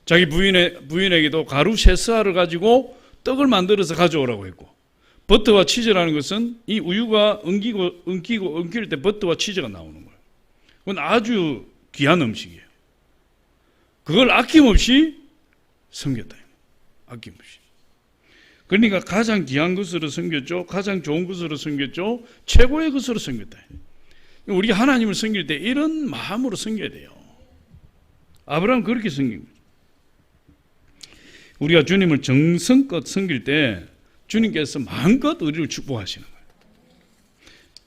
자기 부인에게도 가루 세스알을 가지고 떡을 만들어서 가져오라고 했고 버터와 치즈라는 것은 이 우유가 엉킬 때 버터와 치즈가 나오는 거예요. 그건 아주 귀한 음식이에요. 그걸 아낌없이 섬겼다. 아낌없이. 그러니까 가장 귀한 것으로 섬겼죠. 가장 좋은 것으로 섬겼죠. 최고의 것으로 섬겼다. 우리 하나님을 섬길 때 이런 마음으로 섬겨야 돼요. 아브라함 그렇게 섬긴 거예요. 우리가 주님을 정성껏 섬길 때 주님께서 마음껏 우리를 축복하시는 거예요.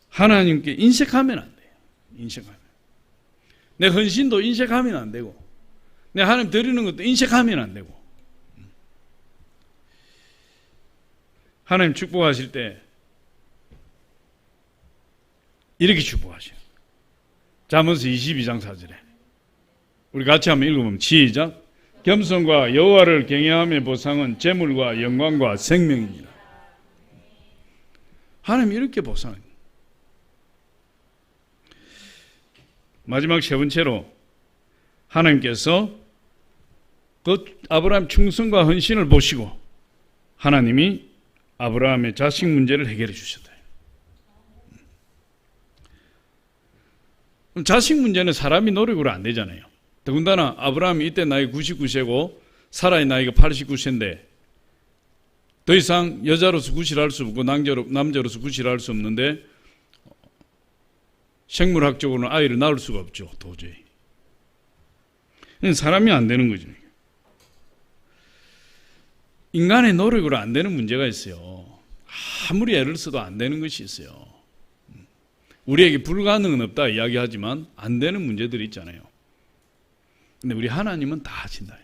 하나님께 인색하면 안 돼요. 인색하면. 내 헌신도 인색하면 안 되고 내 하나님 드리는 것도 인색하면 안 되고 하나님 축복하실 때 이렇게 축복하셔요. 잠언서 22장 4절에 우리 같이 한번 읽어보면 시작. 겸손과 여호와를 경외함의 보상은 재물과 영광과 생명이니라. 하나님 이렇게 보상합니다. 마지막 세 번째로 하나님께서 그 아브라함 충성과 헌신을 보시고 하나님이 아브라함의 자식 문제를 해결해 주셨다. 자식 문제는 사람이 노력으로 안 되잖아요. 더군다나 아브라함이 이때 나이 99세고 사라의 나이가 89세인데 더 이상 여자로서 구실할 수 없고 남자로서 구실할 수 없는데 생물학적으로는 아이를 낳을 수가 없죠. 도저히. 사람이 안 되는 거죠. 인간의 노력으로 안 되는 문제가 있어요. 아무리 애를 써도 안 되는 것이 있어요. 우리에게 불가능은 없다 이야기하지만 안 되는 문제들이 있잖아요. 근데 우리 하나님은 다 하신다.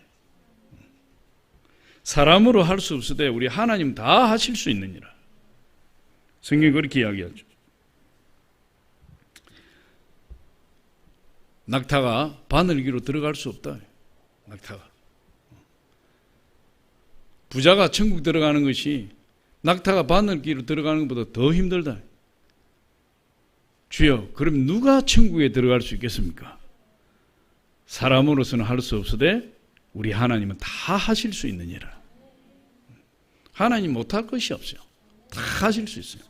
사람으로 할 수 없으되 우리 하나님 다 하실 수 있느니라. 성경이 그렇게 이야기하죠. 낙타가 바늘기로 들어갈 수 없다. 낙타가. 부자가 천국 들어가는 것이 낙타가 바늘기로 들어가는 것보다 더 힘들다. 주여, 그럼 누가 천국에 들어갈 수 있겠습니까? 사람으로서는 할 수 없으되 우리 하나님은 다 하실 수 있느니라. 하나님 못할 것이 없어요. 다 하실 수 있어요.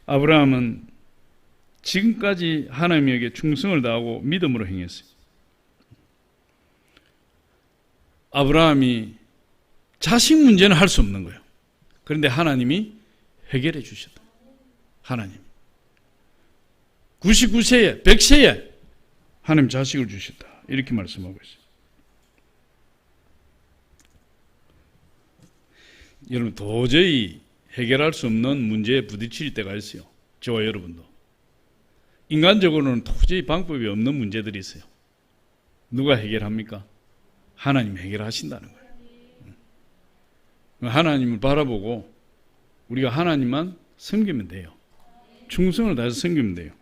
아브라함은 지금까지 하나님에게 충성을 다하고 믿음으로 행했어요. 아브라함이 자식 문제는 할 수 없는 거예요. 그런데 하나님이 해결해 주셨다. 하나님. 99세에 100세에 하나님 자식을 주셨다. 이렇게 말씀하고 있어요. 여러분 도저히 해결할 수 없는 문제에 부딪힐 때가 있어요. 저와 여러분도. 인간적으로는 도저히 방법이 없는 문제들이 있어요. 누가 해결합니까? 하나님 해결하신다는 거예요. 하나님을 바라보고 우리가 하나님만 섬기면 돼요. 충성을 다해서 섬기면 돼요.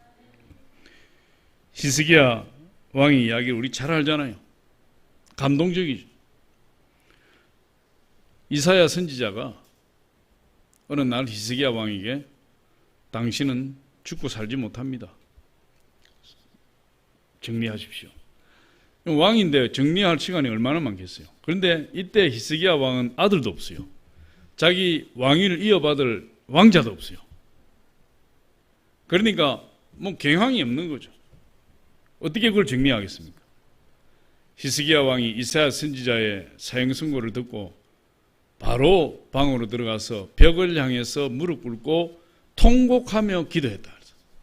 히스기야 왕의 이야기를 우리 잘 알잖아요. 감동적이죠. 이사야 선지자가 어느 날 히스기야 왕에게 당신은 죽고 살지 못합니다. 정리하십시오. 왕인데 정리할 시간이 얼마나 많겠어요. 그런데 이때 히스기야 왕은 아들도 없어요. 자기 왕위를 이어받을 왕자도 없어요. 그러니까 뭐 경황이 없는 거죠. 어떻게 그걸 정리하겠습니까? 히스기야 왕이 이사야 선지자의 사형 선고를 듣고 바로 방으로 들어가서 벽을 향해서 무릎 꿇고 통곡하며 기도했다.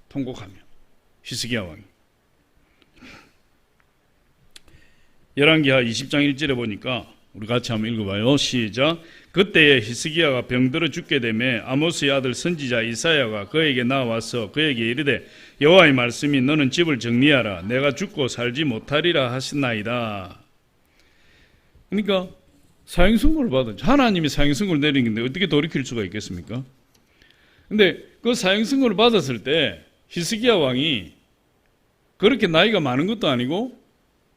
통곡하며. 히스기야 왕이. 열왕기하 20장 1절에 보니까 우리 같이 한번 읽어봐요. 시작. 그때에 히스기야가 병들어 죽게 되매 아모스의 아들 선지자 이사야가 그에게 나와서 그에게 이르되 여호와의 말씀이 너는 집을 정리하라. 내가 죽고 살지 못하리라 하셨나이다. 그러니까 사형선고를 받은 하나님이 사형선고를 내린 건데 어떻게 돌이킬 수가 있겠습니까? 근데 그 사형선고를 받았을 때 히스기야 왕이 그렇게 나이가 많은 것도 아니고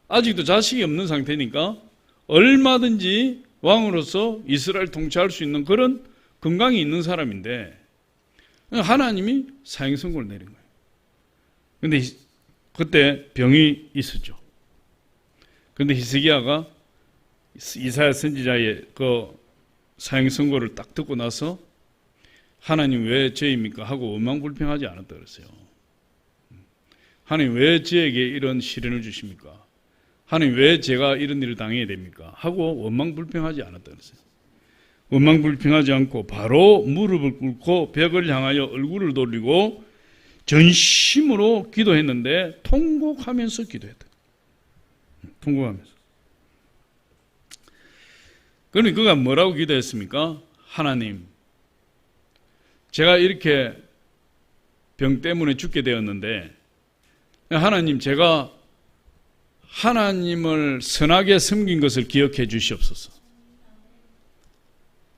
아직도 자식이 없는 상태니까 얼마든지 왕으로서 이스라엘 통치할 수 있는 그런 건강이 있는 사람인데 하나님이 사형선고를 내린 거예요. 그런데 그때 병이 있었죠. 그런데 히스기야가 이사야 선지자의 그 사형선고를 딱 듣고 나서 하나님 왜 죄입니까? 하고 원망불평하지 않았다 그랬어요. 하나님 왜 저에게 이런 시련을 주십니까? 하나님 왜 제가 이런 일을 당해야 됩니까? 하고 원망불평하지 않았다 그랬어요. 원망불평하지 않고 바로 무릎을 꿇고 벽을 향하여 얼굴을 돌리고 전심으로 기도했는데 통곡하면서 기도했다. 통곡하면서. 그러니 그가 뭐라고 기도했습니까? 하나님, 제가 이렇게 병 때문에 죽게 되었는데 하나님, 제가 하나님을 선하게 섬긴 것을 기억해 주시옵소서.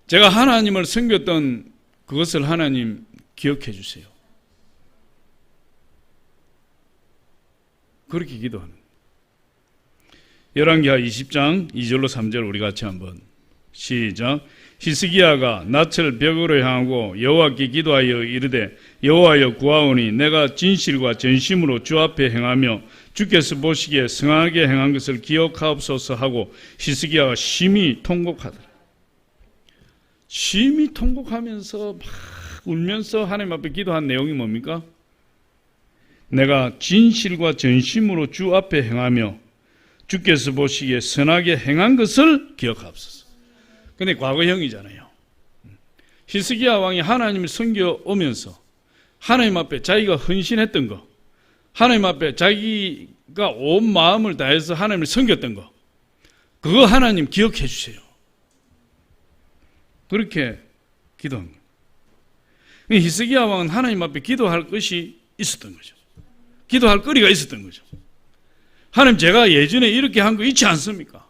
제가 하나님을 섬겼던 그것을 하나님 기억해 주세요. 그렇게 기도하는 거예요. 열왕기하 20장 2절로 3절 우리 같이 한번 시작. 히스기야가 낯을 벽으로 향하고 여호와께 기도하여 이르되 여호와여 구하오니 내가 진실과 전심으로 주 앞에 행하며 주께서 보시기에 성하게 행한 것을 기억하옵소서 하고 히스기야가 심히 통곡하더라. 심히 통곡하면서 막 울면서 하나님 앞에 기도한 내용이 뭡니까? 내가 진실과 전심으로 주 앞에 행하며 주께서 보시기에 선하게 행한 것을 기억하옵소서. 근데 과거형이잖아요. 히스기야 왕이 하나님을 섬겨오면서 하나님 앞에 자기가 헌신했던 거, 하나님 앞에 자기가 온 마음을 다해서 하나님을 섬겼던 거, 그거 하나님 기억해 주세요. 그렇게 기도한 거예요. 히스기야 왕은 하나님 앞에 기도할 것이 있었던 거죠. 기도할 거리가 있었던 거죠. 하나님, 제가 예전에 이렇게 한 거 있지 않습니까?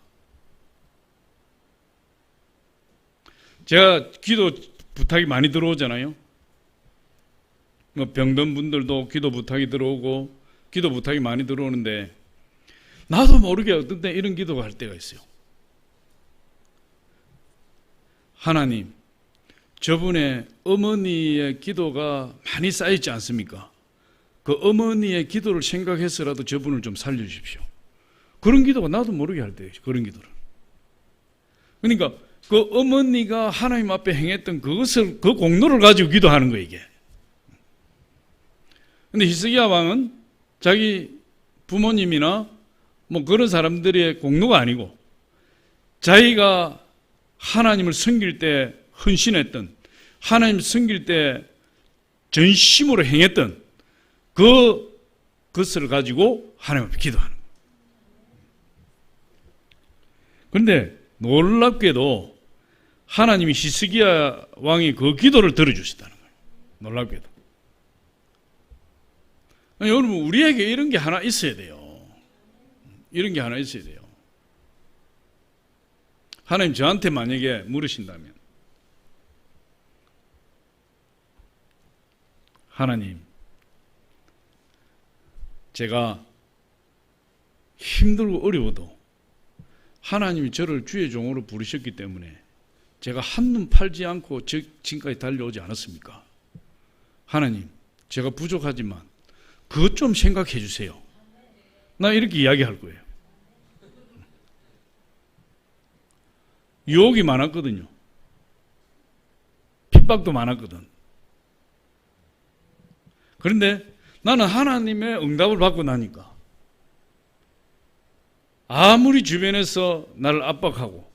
제가 기도 부탁이 많이 들어오잖아요. 병든 분들도 기도 부탁이 들어오고 기도 부탁이 많이 들어오는데 나도 모르게 어떤 때 이런 기도가 할 때가 있어요. 하나님, 저분의 어머니의 기도가 많이 쌓였지 않습니까? 그 어머니의 기도를 생각해서라도 저분을 좀 살려주십시오. 그런 기도가 나도 모르게 할 때예요. 그런 기도를. 그러니까 그 어머니가 하나님 앞에 행했던 그것을, 그 공로를 가지고 기도하는 거예요, 이게. 근데 히스기야 왕은 자기 부모님이나 뭐 그런 사람들의 공로가 아니고 자기가 하나님을 섬길 때 헌신했던, 하나님을 섬길 때 전심으로 행했던 그것을 가지고 하나님 앞에 기도하는 거예요. 그런데 놀랍게도 하나님이 히스기야 왕이 그 기도를 들어주셨다는 거예요. 놀랍게도. 아니, 여러분, 우리에게 이런 게 하나 있어야 돼요. 이런 게 하나 있어야 돼요. 하나님 저한테 만약에 물으신다면, 하나님, 제가 힘들고 어려워도 하나님이 저를 주의 종으로 부르셨기 때문에 제가 한눈 팔지 않고 지금까지 달려오지 않았습니까? 하나님, 제가 부족하지만 그것 좀 생각해 주세요. 나 이렇게 이야기할 거예요. 유혹이 많았거든요. 핍박도 많았거든. 그런데 나는 하나님의 응답을 받고 나니까 아무리 주변에서 나를 압박하고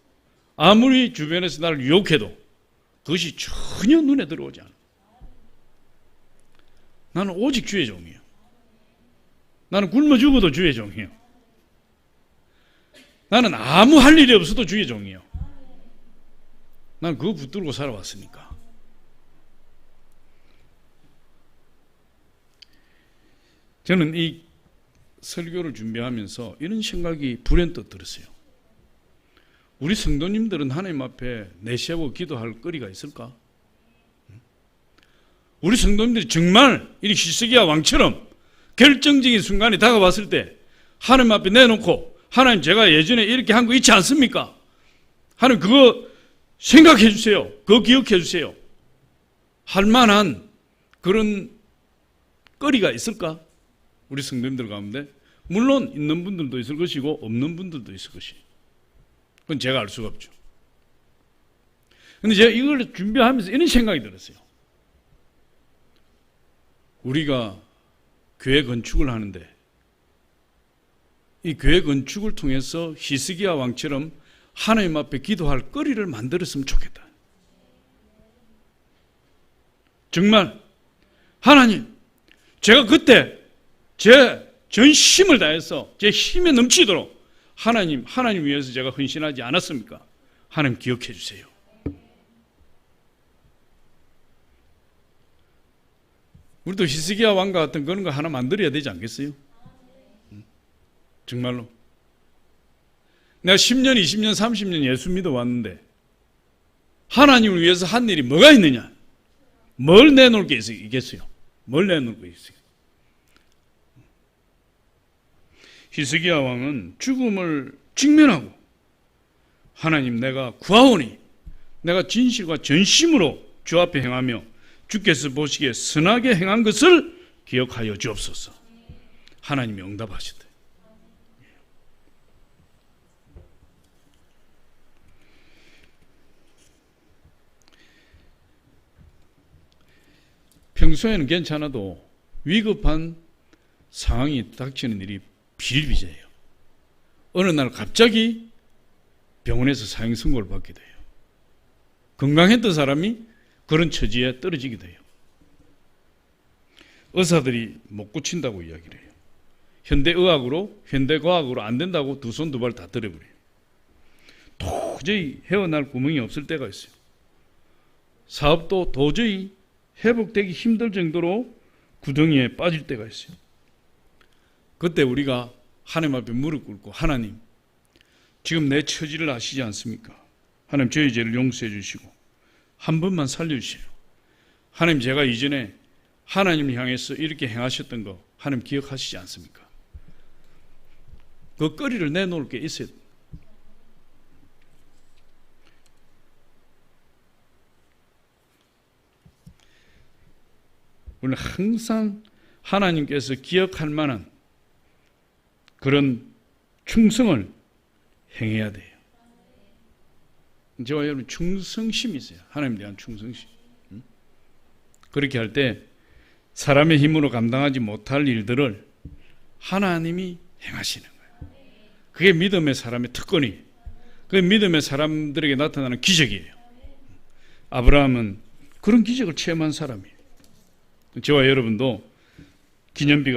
아무리 주변에서 나를 유혹해도 그것이 전혀 눈에 들어오지 않아. 나는 오직 주의 종이에요. 나는 굶어 죽어도 주의 종이에요. 나는 아무 할 일이 없어도 주의 종이에요. 나는 그거 붙들고 살아왔으니까. 저는 이 설교를 준비하면서 이런 생각이 불현듯 들었어요. 우리 성도님들은 하나님 앞에 내세우고 기도할 거리가 있을까? 우리 성도님들이 정말 이 히스기야 왕처럼 결정적인 순간이 다가왔을 때 하나님 앞에 내놓고, 하나님, 제가 예전에 이렇게 한 거 있지 않습니까? 하나님, 그거 생각해 주세요. 그거 기억해 주세요. 할 만한 그런 거리가 있을까? 우리 성도님들 가운데. 물론 있는 분들도 있을 것이고 없는 분들도 있을 것이에요. 그건 제가 알 수가 없죠. 그런데 제가 이걸 준비하면서 이런 생각이 들었어요. 우리가 교회 건축을 하는데 이 교회 건축을 통해서 히스기야 왕처럼 하나님 앞에 기도할 거리를 만들었으면 좋겠다. 정말 하나님, 제가 그때 제 전심을 다해서 제 힘에 넘치도록 하나님 위해서 제가 헌신하지 않았습니까? 하나님 기억해 주세요. 우리도 히스기야 왕과 같은 그런 거 하나 만들어야 되지 않겠어요? 정말로. 내가 10년, 20년, 30년 예수 믿어왔는데 하나님을 위해서 한 일이 뭐가 있느냐? 뭘 내놓을 게 있겠어요? 뭘 내놓을 게 있어요? 히스기야 왕은 죽음을 직면하고 하나님 내가 구하오니 내가 진실과 전심으로 주 앞에 행하며 주께서 보시기에 선하게 행한 것을 기억하여 주옵소서. 하나님이 응답하시대. 평소에는 괜찮아도 위급한 상황이 닥치는 일이 비일비재해요. 어느 날 갑자기 병원에서 사형 선고를 받게 돼요. 건강했던 사람이 그런 처지에 떨어지게 돼요. 의사들이 못 고친다고 이야기를 해요. 현대의학으로, 현대과학으로 안 된다고 두 손 두 발 다 들어버려요. 도저히 헤어날 구멍이 없을 때가 있어요. 사업도 도저히 회복되기 힘들 정도로 구덩이에 빠질 때가 있어요. 그때 우리가 하나님 앞에 무릎 꿇고 하나님, 지금 내 처지를 아시지 않습니까? 하나님 저희 죄를 용서해 주시고 한 번만 살려주세요. 하나님 제가 이전에 하나님을 향해서 이렇게 행하셨던 거 하나님 기억하시지 않습니까? 그 거리를 내놓을 게 있어요. 우리는 항상 하나님께서 기억할 만한 그런 충성을 행해야 돼요. 저와 여러분 충성심이 있어요. 하나님에 대한 충성심. 그렇게 할 때 사람의 힘으로 감당하지 못할 일들을 하나님이 행하시는 거예요. 그게 믿음의 사람의 특권이에요. 그게 믿음의 사람들에게 나타나는 기적이에요. 아브라함은 그런 기적을 체험한 사람이에요. 저와 여러분도 기념비가